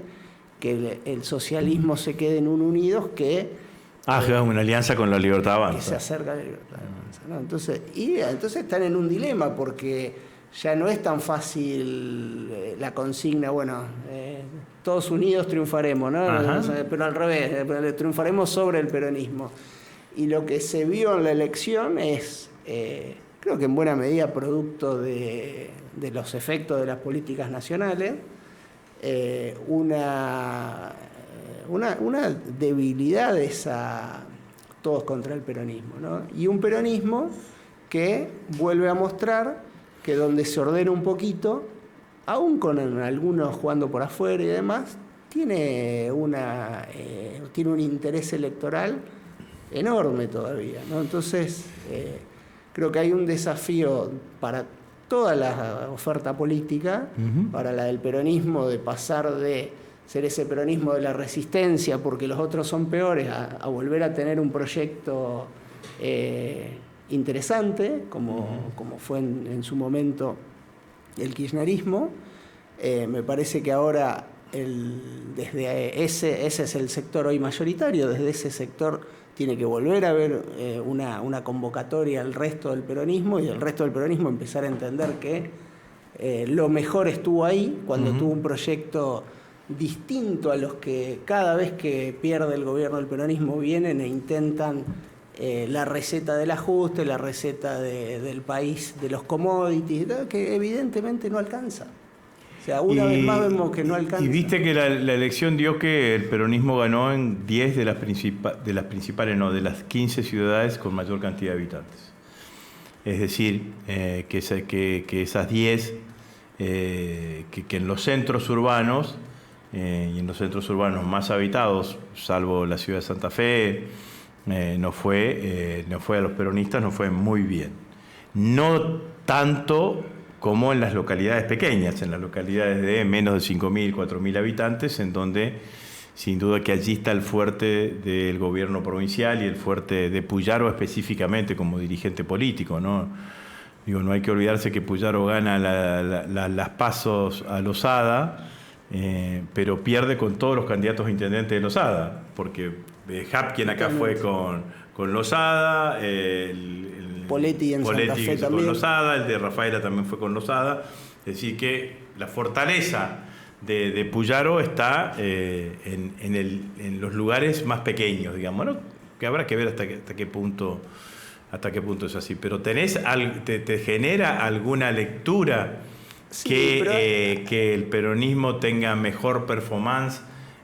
que el socialismo se quede en un Unidos que una alianza con La Libertad Avanza. Que se acerca a La Libertad Avanza, ¿no? Entonces están en un dilema porque ya no es tan fácil la consigna, todos unidos triunfaremos, ¿no? Pero al revés, triunfaremos sobre el peronismo. Y lo que se vio en la elección es, creo que en buena medida producto de los efectos de las políticas nacionales, una debilidad de todos contra el peronismo, ¿no? Y un peronismo que vuelve a mostrar que donde se ordena un poquito, aún con algunos jugando por afuera y demás, tiene un interés electoral enorme todavía, ¿no? Entonces, creo que hay un desafío para toda la oferta política, para la del peronismo, de pasar de ser ese peronismo de la resistencia porque los otros son peores, a volver a tener un proyecto interesante, como fue en su momento el kirchnerismo. Me parece que ahora desde ese es el sector hoy mayoritario, desde ese sector tiene que volver a haber una convocatoria al resto del peronismo, y el resto del peronismo empezar a entender que lo mejor estuvo ahí, cuando tuvo un proyecto distinto a los que cada vez que pierde el gobierno del peronismo vienen e intentan la receta del ajuste, la receta del país, de los commodities, que evidentemente no alcanza. O sea, una vez más vemos que no alcanza. Y viste que la elección dio que el peronismo ganó en 10 de las principales, 15 ciudades con mayor cantidad de habitantes. Es decir, que esas 10, que en los centros urbanos, y en los centros urbanos más habitados, salvo la ciudad de Santa Fe, no fue a los peronistas, no fue muy bien. No tanto como en las localidades pequeñas, en las localidades de menos de 5.000, 4.000 habitantes, en donde sin duda que allí está el fuerte del gobierno provincial y el fuerte de Puyaro específicamente como dirigente político, ¿no? Digo, no hay que olvidarse que Puyaro gana las pasos a Losada, pero pierde con todos los candidatos a intendente de Losada, porque Hapkin acá fue con Losada, Poletti en Santa Fe también. Con Losada, el de Rafaela también fue con Losada. Es decir, que la fortaleza de Puyaro está en los lugares más pequeños, digamos, ¿no? Que habrá que ver hasta qué punto es así. Pero te genera alguna lectura que el peronismo tenga mejor performance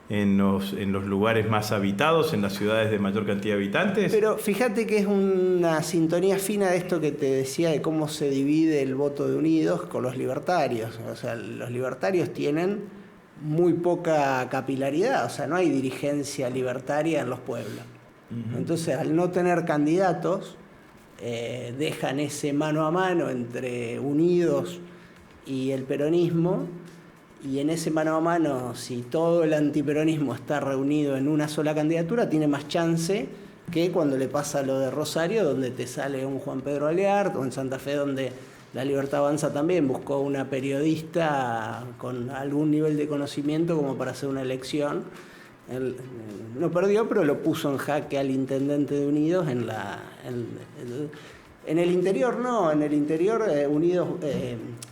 en los lugares más habitados, en las ciudades de mayor cantidad de habitantes. Pero fíjate que es una sintonía fina de esto que te decía de cómo se divide el voto de Unidos con los libertarios. O sea, los libertarios tienen muy poca capilaridad, o sea, no hay dirigencia libertaria en los pueblos. Entonces, al no tener candidatos, dejan ese mano a mano entre Unidos y el peronismo. Y en ese mano a mano, si todo el antiperonismo está reunido en una sola candidatura, tiene más chance que cuando le pasa lo de Rosario, donde te sale un Juan Pedro Aleart, o en Santa Fe, donde La Libertad Avanza también buscó una periodista con algún nivel de conocimiento como para hacer una elección. No perdió, pero lo puso en jaque al intendente de Unidos en el interior no, en el interior Unidos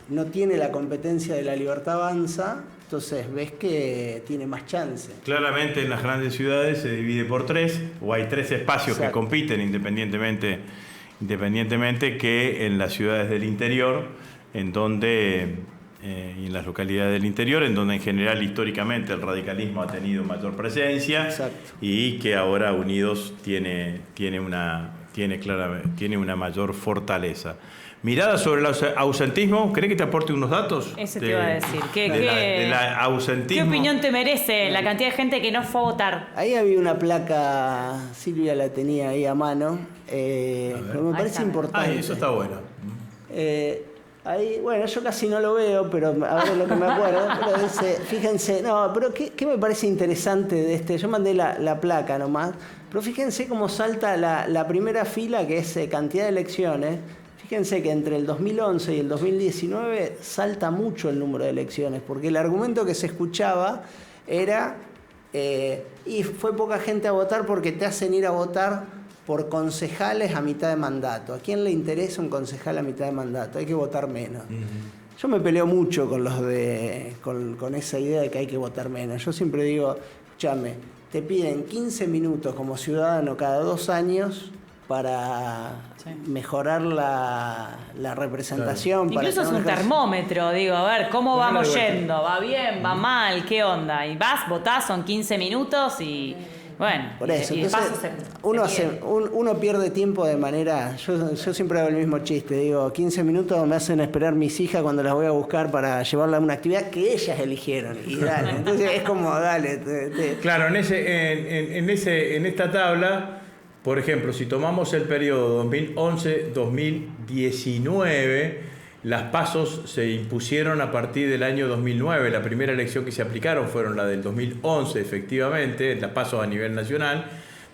no tiene la competencia de La Libertad Avanza, entonces ves que tiene más chance. Claramente en las grandes ciudades se divide por 3, o hay 3 espacios que compiten independientemente que en las ciudades del interior, en donde y en las localidades del interior, en donde en general históricamente el radicalismo ha tenido mayor presencia. Exacto. Y que ahora Unidos tiene una mayor fortaleza. Mirada sobre el ausentismo, ¿cree que te aporte unos datos? Eso te iba a decir. ¿Qué opinión te merece la cantidad de gente que no fue a votar? Ahí había una placa, Silvia la tenía ahí a mano, pero me parece importante. Eso está bueno. Ahí, bueno, yo casi no lo veo, pero a ver lo que me acuerdo. Pero dice, fíjense, no, pero ¿qué me parece interesante de este? Yo mandé la placa nomás, pero fíjense cómo salta la primera fila, que es cantidad de elecciones. Fíjense que entre el 2011 y el 2019 salta mucho el número de elecciones, porque el argumento que se escuchaba era, y fue poca gente a votar porque te hacen ir a votar por concejales a mitad de mandato. ¿A quién le interesa un concejal a mitad de mandato? Hay que votar menos. Yo me peleo mucho con esa idea de que hay que votar menos. Yo siempre digo, escúchame, te piden 15 minutos como ciudadano cada 2 años para mejorar la representación. Claro. Incluso es un termómetro, digo, a ver, ¿cómo vamos yendo? ¿Va bien? ¿Va mal? ¿Qué onda? Y vas, votás, son 15 minutos y Bueno, por eso. y Entonces, uno pierde tiempo de manera... Yo siempre hago el mismo chiste, digo, 15 minutos me hacen esperar mis hijas cuando las voy a buscar para llevarlas a una actividad que ellas eligieron. Y dale, entonces es como, dale. Claro, en esta tabla, por ejemplo, si tomamos el periodo 2011-2019, las PASOs se impusieron a partir del año 2009. La primera elección que se aplicaron fueron la del 2011, efectivamente, las PASOs a nivel nacional.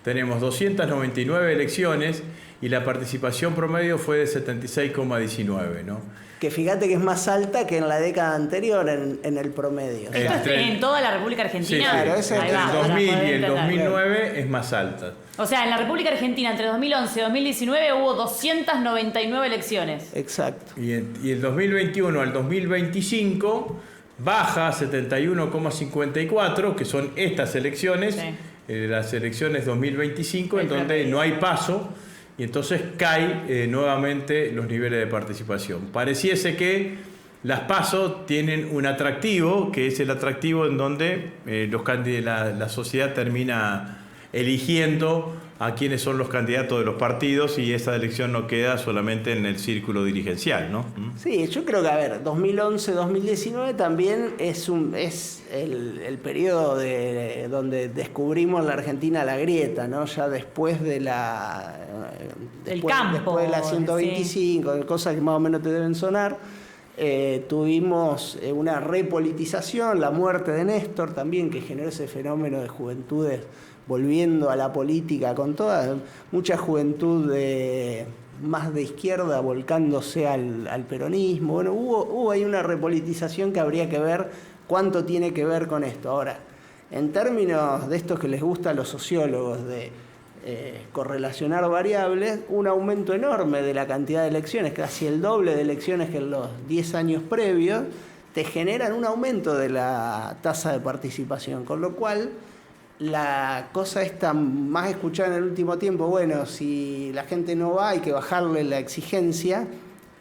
Tenemos 299 elecciones y la participación promedio fue de 76,19, ¿no? Que fíjate que es más alta que en la década anterior en el promedio. ¿Esto es en toda la República Argentina? Sí, claro, entre el 2000 y el 2009 es más alta. O sea, en la República Argentina entre 2011 y 2019 hubo 299 elecciones. Exacto. Y el 2021 al 2025 baja a 71,54, que son estas elecciones, Sí. Las elecciones 2025, en El donde promedio. no hay paso, y entonces cae nuevamente los niveles de participación. Pareciese que las PASO tienen un atractivo, que es el atractivo en donde la sociedad termina eligiendo a quiénes son los candidatos de los partidos, y esa elección no queda solamente en el círculo dirigencial, ¿no? Sí, yo creo que, a ver, 2011-2019 también es el periodo donde descubrimos la Argentina la grieta, ¿no? Ya después de campo, después de la 125, sí. Cosas que más o menos te deben sonar. Tuvimos una repolitización, la muerte de Néstor también, que generó ese fenómeno de juventudes volviendo a la política con mucha juventud más de izquierda volcándose al peronismo. Bueno, hubo ahí una repolitización que habría que ver cuánto tiene que ver con esto. Ahora, en términos de estos que les gusta a los sociólogos de correlacionar variables, un aumento enorme de la cantidad de elecciones, casi el doble de elecciones que en los 10 años previos, te generan un aumento de la tasa de participación, con lo cual la cosa está más escuchada en el último tiempo. Bueno, si la gente no va, hay que bajarle la exigencia.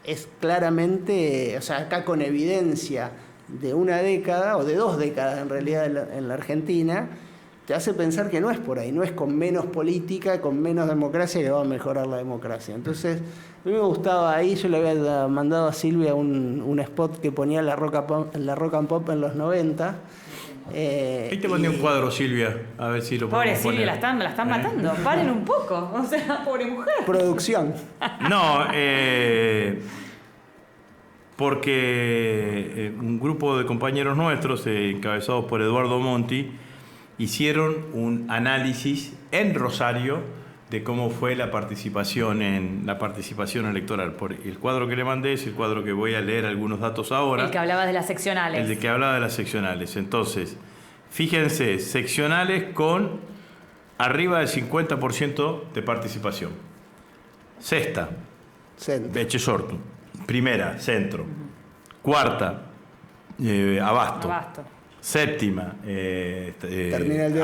Es claramente, o sea, acá con evidencia de una década, o de 2 décadas en realidad en la Argentina, te hace pensar que no es por ahí, no es con menos política, con menos democracia que va a mejorar la democracia. Entonces, a mí me gustaba ahí, yo le había mandado a Silvia un spot que ponía la rock and pop en los 90. Ahí te mandé un cuadro, Silvia, a ver si lo podemos Pobre Silvia, poner. la están matando. Paren un poco. O sea, pobre mujer. Producción. No, porque un grupo de compañeros nuestros, encabezados por Eduardo Monti, hicieron un análisis en Rosario de cómo fue la participación electoral. El cuadro que le mandé es el cuadro que voy a leer algunos datos ahora. El que hablaba de las seccionales. El de que hablaba de las seccionales. Entonces, fíjense, seccionales con arriba del 50% de participación. Sexta, Bechesortu. Primera, Centro. Cuarta, Abasto. Séptima,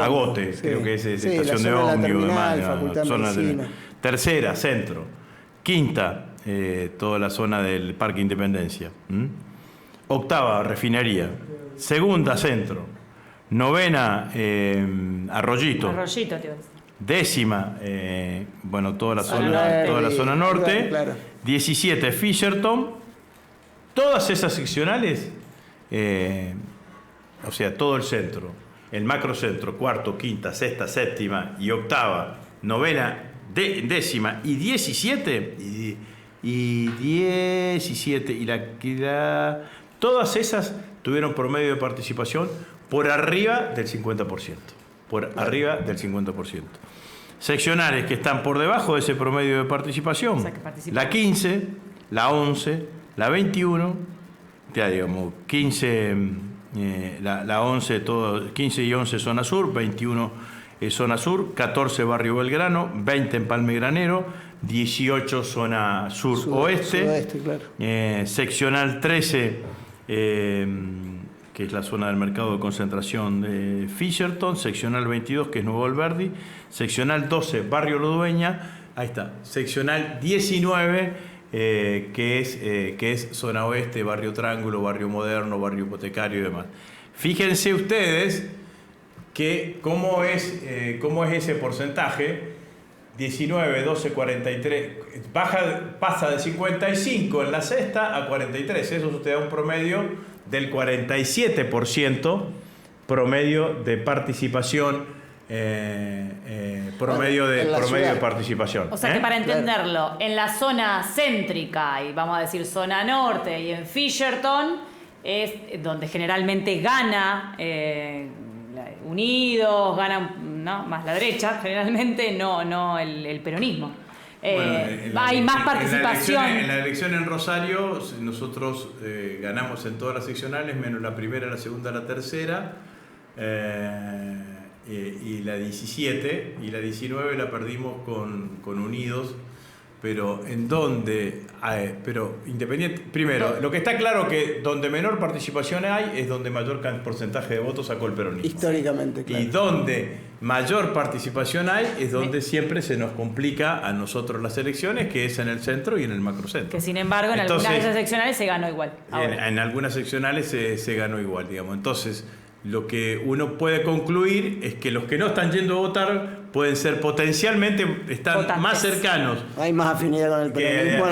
Agote, sí. Creo que es estación de ómnibus, demás. Tercera, Centro. Quinta, toda la zona del Parque Independencia. Octava, Refinería. Segunda, Centro. Novena, Arroyito. Arroyito, tío. Décima, toda la zona norte. Claro. 17, Fisherton. Todas esas seccionales, o sea, todo el centro, el macrocentro, cuarto, quinta, sexta, séptima y octava, novena, décima y 17, todas esas tuvieron promedio de participación por arriba del 50%. Arriba del 50%. Seccionales que están por debajo de ese promedio de participación, o sea, la 15, la 11, la 21, ya digamos, 15... la 11, 15 y 11 zona sur, 21 zona sur, 14 barrio Belgrano, 20 Empalme Granero, 18 zona sur-oeste, claro. Seccional 13, que es la zona del mercado de concentración de Fisherton, seccional 22, que es Nuevo Alberdi, seccional 12, barrio Lodueña, ahí está, seccional 19, que es zona oeste, barrio Triángulo, barrio Moderno, barrio Hipotecario y demás. Fíjense ustedes ¿cómo es ese porcentaje? 19, 12, 43, pasa de 55 en la sexta a 43. Eso te da un promedio del 47% promedio de participación, promedio de participación. O sea que para entenderlo, en la zona céntrica, y vamos a decir zona norte, y en Fisherton, es donde generalmente gana Unidos, gana, ¿no?, más la derecha, generalmente no el peronismo. Hay más participación. En la elección en Rosario, nosotros ganamos en todas las seccionales, menos la primera, la segunda, la tercera, y la 17, y la 19 la perdimos con Unidos. Pero en donde, pero independiente, primero, lo que está claro que donde menor participación hay es donde mayor porcentaje de votos sacó el peronismo. Históricamente, claro. Y donde mayor participación hay es donde siempre se nos complica a nosotros las elecciones, que es en el centro y en el macrocentro. Que sin embargo en algunas de esas seccionales se ganó igual. En algunas seccionales se ganó igual, digamos. Entonces, lo que uno puede concluir es que los que no están yendo a votar pueden ser potencialmente, están votantes más cercanos. Hay más afinidad con el peronismo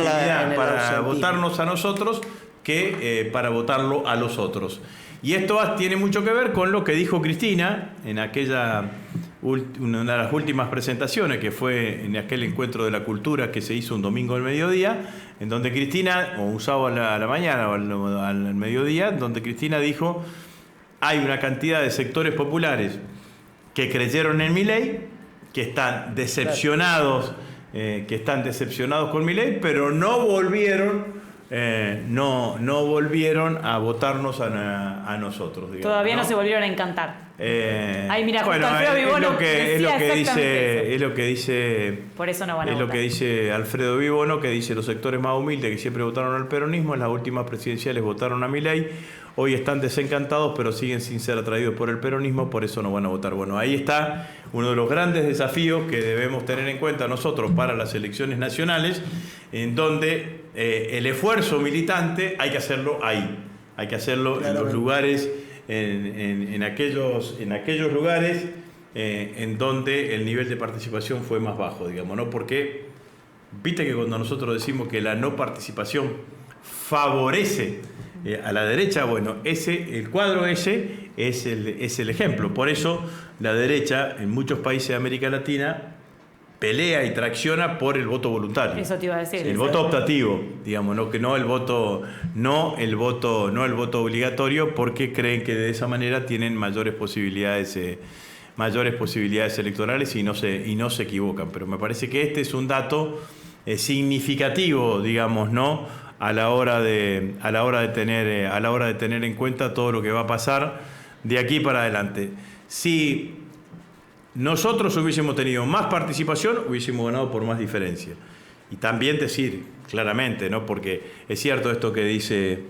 para votarnos a nosotros que para votarlo a los otros. Y esto tiene mucho que ver con lo que dijo Cristina en una de las últimas presentaciones, que fue en aquel encuentro de la cultura que se hizo un domingo al mediodía, en donde Cristina, o un sábado a la mañana o al mediodía, donde Cristina dijo: hay una cantidad de sectores populares que creyeron en Milei, que están decepcionados, con Milei, pero no volvieron a votarnos a nosotros, digamos, todavía no se volvieron a encantar. Ahí mira, bueno, Alfredo Vibono es lo que dice. Por eso no van a votar. Lo que dice Alfredo Vibono, que dice: los sectores más humildes que siempre votaron al peronismo, en las últimas presidenciales votaron a Milei, hoy están desencantados, pero siguen sin ser atraídos por el peronismo, por eso no van a votar. Bueno, ahí está uno de los grandes desafíos que debemos tener en cuenta nosotros para las elecciones nacionales, en donde el esfuerzo militante hay que hacerlo ahí, hay que hacerlo en los lugares, en aquellos lugares en donde el nivel de participación fue más bajo, digamos, ¿no? Porque viste que cuando nosotros decimos que la no participación favorece a la derecha, bueno, el cuadro ese es el ejemplo. Por eso la derecha en muchos países de América Latina pelea y tracciona por el voto voluntario. Eso te iba a decir. El voto optativo, digamos, no el voto obligatorio, porque creen que de esa manera tienen mayores posibilidades electorales y no se equivocan. Pero me parece que este es un dato significativo, digamos, ¿no?, a la hora de tener en cuenta todo lo que va a pasar de aquí para adelante. Si nosotros hubiésemos tenido más participación, hubiésemos ganado por más diferencia. Y también decir claramente, ¿no?, porque es cierto esto que dice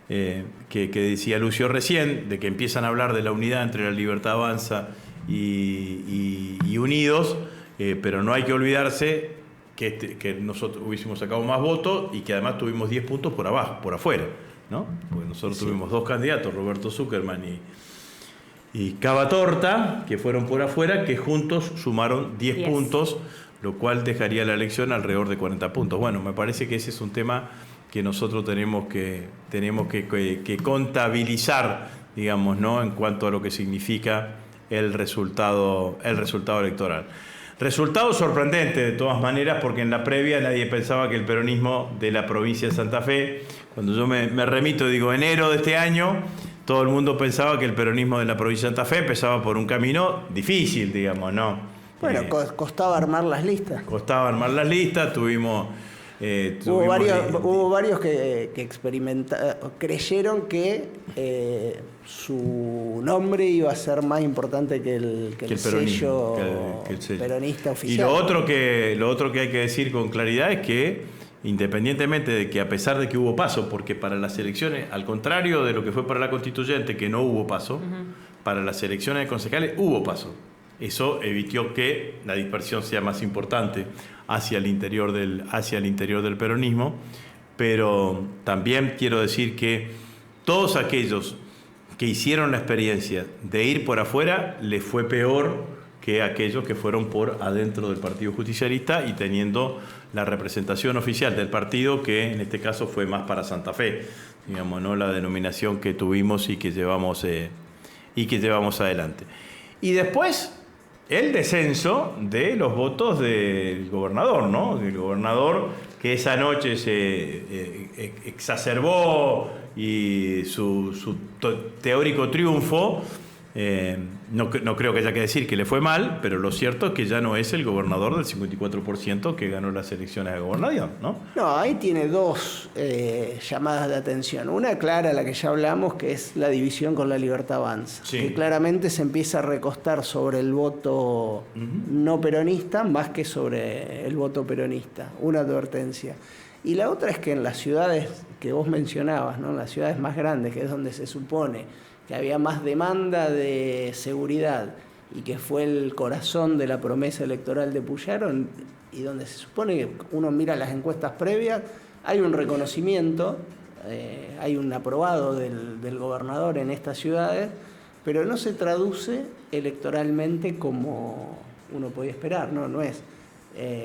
que decía Lucio recién, de que empiezan a hablar de la unidad entre La Libertad Avanza y Unidos, pero no hay que olvidarse que nosotros hubiésemos sacado más votos y que además tuvimos 10 puntos por afuera, ¿no? Porque nosotros tuvimos dos candidatos, Roberto Zuckerman y Cava Torta, que fueron por afuera, que juntos sumaron 10 puntos, lo cual dejaría la elección alrededor de 40 puntos. Bueno, me parece que ese es un tema que nosotros tenemos que contabilizar, digamos, ¿no?, en cuanto a lo que significa el resultado electoral. Resultado sorprendente de todas maneras, porque en la previa nadie pensaba que el peronismo de la provincia de Santa Fe, cuando yo me remito, digo enero de este año, todo el mundo pensaba que el peronismo de la provincia de Santa Fe empezaba por un camino difícil, digamos, ¿no? Bueno, costaba armar las listas. Hubo varios que creyeron que su nombre iba a ser más importante que el sello peronista oficial. Y lo otro que hay que decir con claridad es que, independientemente de que, a pesar de que hubo paso, porque para las elecciones, al contrario de lo que fue para la constituyente, que no hubo paso, para las elecciones de concejales hubo paso. Eso evitó que la dispersión sea más importante hacia el interior del peronismo, pero también quiero decir que todos aquellos que hicieron la experiencia de ir por afuera les fue peor que aquellos que fueron por adentro del Partido Justicialista y teniendo la representación oficial del partido, que en este caso fue más para Santa Fe, digamos, ¿no? La denominación que tuvimos y que llevamos adelante. Y después el descenso de los votos del gobernador, ¿no? Del gobernador que esa noche se exacerbó y su teórico triunfo. No creo que haya que decir que le fue mal, pero lo cierto es que ya no es el gobernador del 54% que ganó las elecciones de gobernación, ¿no? No, ahí tiene dos llamadas de atención. Una clara, la que ya hablamos, que es la división con La Libertad Avanza, sí, que claramente se empieza a recostar sobre el voto no peronista más que sobre el voto peronista. Una advertencia. Y la otra es que en las ciudades que vos mencionabas, ¿no? En las ciudades más grandes, que es donde se supone que había más demanda de seguridad y que fue el corazón de la promesa electoral de Puyaro, y donde se supone que uno mira las encuestas previas, hay un reconocimiento, hay un aprobado del gobernador en estas ciudades, pero no se traduce electoralmente como uno podía esperar, no es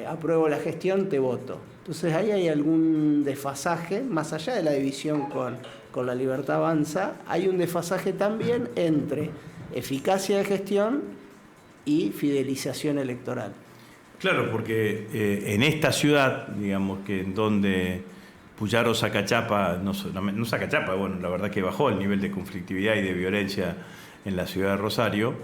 apruebo la gestión, te voto. Entonces ahí hay algún desfasaje, más allá de la división con La Libertad Avanza, hay un desfasaje también entre eficacia de gestión y fidelización electoral. Claro, porque en esta ciudad, digamos que en donde Puyaro saca chapa, no saca chapa, bueno, la verdad que bajó el nivel de conflictividad y de violencia en la ciudad de Rosario,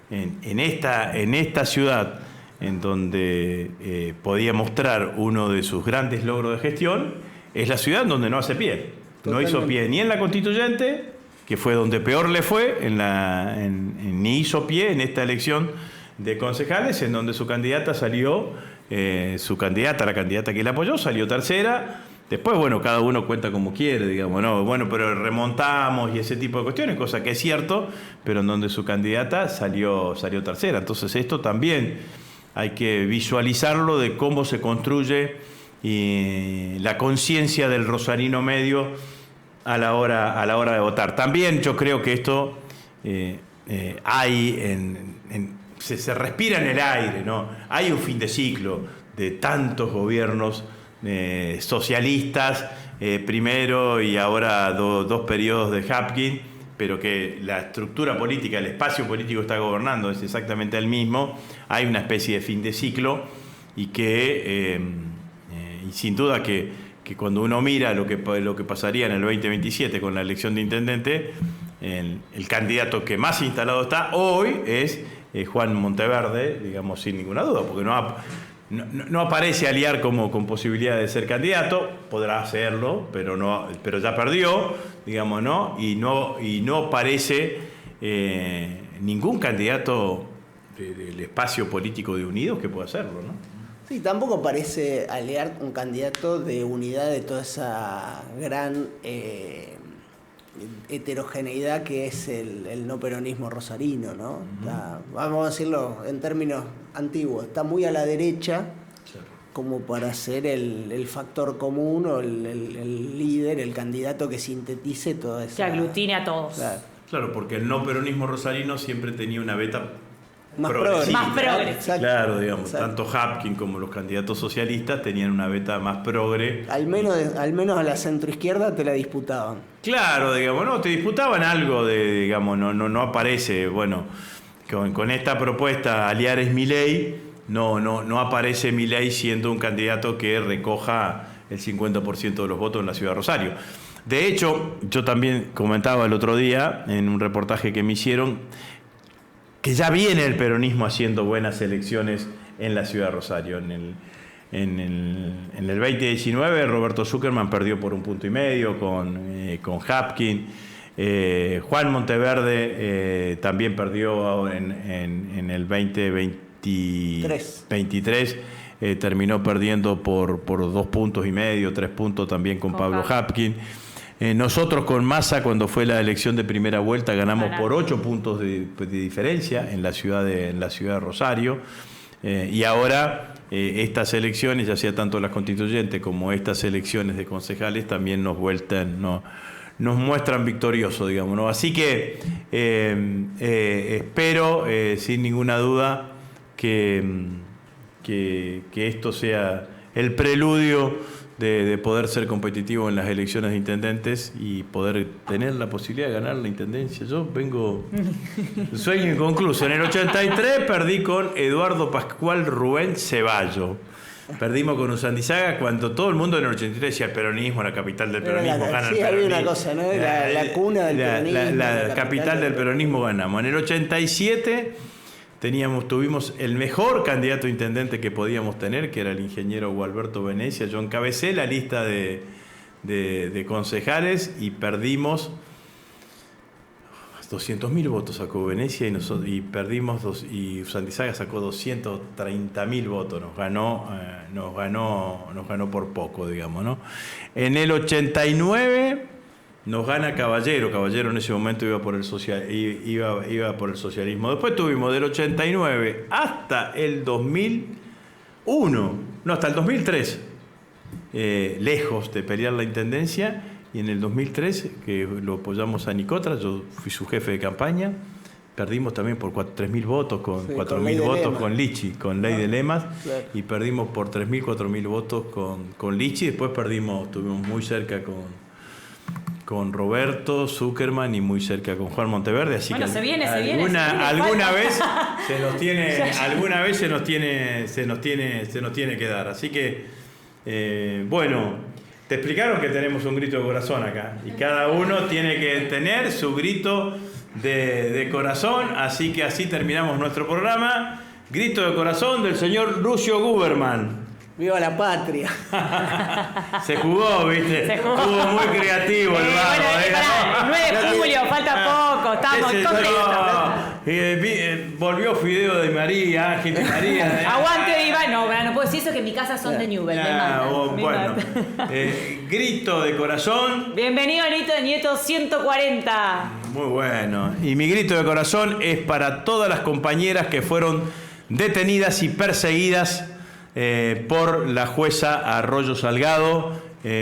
en esta ciudad en donde podía mostrar uno de sus grandes logros de gestión, es la ciudad donde no hace pie. No hizo pie ni en la Constituyente, que fue donde peor le fue, ni hizo pie en esta elección de concejales, en donde su candidata salió, la candidata que le apoyó, salió tercera. Después, bueno, cada uno cuenta como quiere, digamos, ¿no? Bueno, pero remontamos y ese tipo de cuestiones, cosa que es cierto, pero en donde su candidata salió tercera. Entonces esto también hay que visualizarlo de cómo se construye la conciencia del rosarino medio a la hora de votar. También yo creo que esto se respira en el aire, ¿no? Hay un fin de ciclo de tantos gobiernos socialistas, primero y ahora dos periodos de Hapkin, pero que la estructura política, el espacio político está gobernando es exactamente el mismo. Hay una especie de fin de ciclo y que y sin duda que cuando uno mira lo que pasaría en el 2027 con la elección de intendente, el candidato que más instalado está hoy es Juan Monteverde, digamos, sin ninguna duda, porque no aparece aliar con posibilidad de ser candidato, podrá hacerlo, pero ya perdió, digamos, ¿no? Y no aparece ningún candidato del espacio político de Unidos que pueda hacerlo, ¿no? Sí, tampoco parece aliar un candidato de unidad de toda esa gran heterogeneidad que es el no peronismo rosarino, ¿no? Vamos a decirlo en términos antiguos, está muy a la derecha, claro, como para ser el factor común o el líder, el candidato que sintetice toda esa... Que aglutine a todos. Claro, porque el no peronismo rosarino siempre tenía una beta más progre. Claro, digamos, exacto. Tanto Hapkin como los candidatos socialistas tenían una beta más progre. Al menos a la centroizquierda te la disputaban. Claro, digamos, no, te disputaban algo digamos, no aparece, bueno, con esta propuesta Aliares Milei, no aparece Milei siendo un candidato que recoja el 50% de los votos en la ciudad de Rosario. De hecho, yo también comentaba el otro día en un reportaje que me hicieron que ya viene el peronismo haciendo buenas elecciones en la ciudad de Rosario. En el 2019 Roberto Zuckerman perdió por 1,5 puntos con Hapkin. Juan Monteverde también perdió en el 2023. Terminó perdiendo por 2,5 puntos, 3 puntos también con Pablo Hapkin. Nosotros con Massa, cuando fue la elección de primera vuelta, ganamos por 8 puntos de diferencia en la ciudad de Rosario. Y ahora estas elecciones, ya sea tanto las constituyentes como estas elecciones de concejales, también nos nos muestran victoriosos, digamos, ¿no? Así que espero, sin ninguna duda, que esto sea el preludio de poder ser competitivo en las elecciones de intendentes y poder tener la posibilidad de ganar la intendencia. Yo vengo... Sueño inconcluso. En el 83 perdí con Eduardo Pascual Rubén Ceballo. Perdimos con Usandizaga cuando todo el mundo en el 83 decía el peronismo, la capital del peronismo, gana el peronismo. Sí, había una cosa, ¿no? La cuna del peronismo. La capital del peronismo ganamos. En el 87 tuvimos el mejor candidato a intendente que podíamos tener, que era el ingeniero Gualberto Venecia. Yo encabecé la lista de concejales y perdimos 200.000 votos sacó Venecia y perdimos y Usandizaga sacó 230.000 votos. Nos ganó por poco, digamos, ¿no? En el 89 nos gana Caballero. Caballero en ese momento iba por el socialismo. Después tuvimos del 89 hasta el 2001, no, hasta el 2003, lejos de pelear la intendencia. Y en el 2003, que lo apoyamos a Nicotra, yo fui su jefe de campaña, perdimos también por 3.000 votos, con 4.000 votos con Lichi, con Ley de Lemas, claro. Y perdimos por 3.000, 4.000 votos con Lichi. Después estuvimos muy cerca con Roberto Zuckerman y muy cerca con Juan Monteverde. Así bueno, que se viene. Alguna vez se nos tiene que dar. Así que, bueno... Te explicaron que tenemos un grito de corazón acá y cada uno tiene que tener su grito de corazón, así que así terminamos nuestro programa. Grito de corazón del señor Lucio Guberman. ¡Viva la patria! Se jugó, ¿viste? Estuvo muy creativo el barro. Bueno, 9 de julio, falta poco, estamos volvió Fideo de María, Ángel de María. Aguante viva, no puedo decir eso, que en mi casa son de Newell. Bueno, grito de corazón. Bienvenido, Nieto 140. Muy bueno. Y mi grito de corazón es para todas las compañeras que fueron detenidas y perseguidas por la jueza Arroyo Salgado.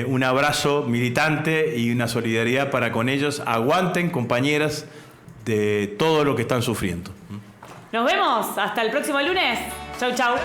Un abrazo militante y una solidaridad para con ellos. Aguanten, compañeras, de todo lo que están sufriendo. Nos vemos hasta el próximo lunes. Chau, chau.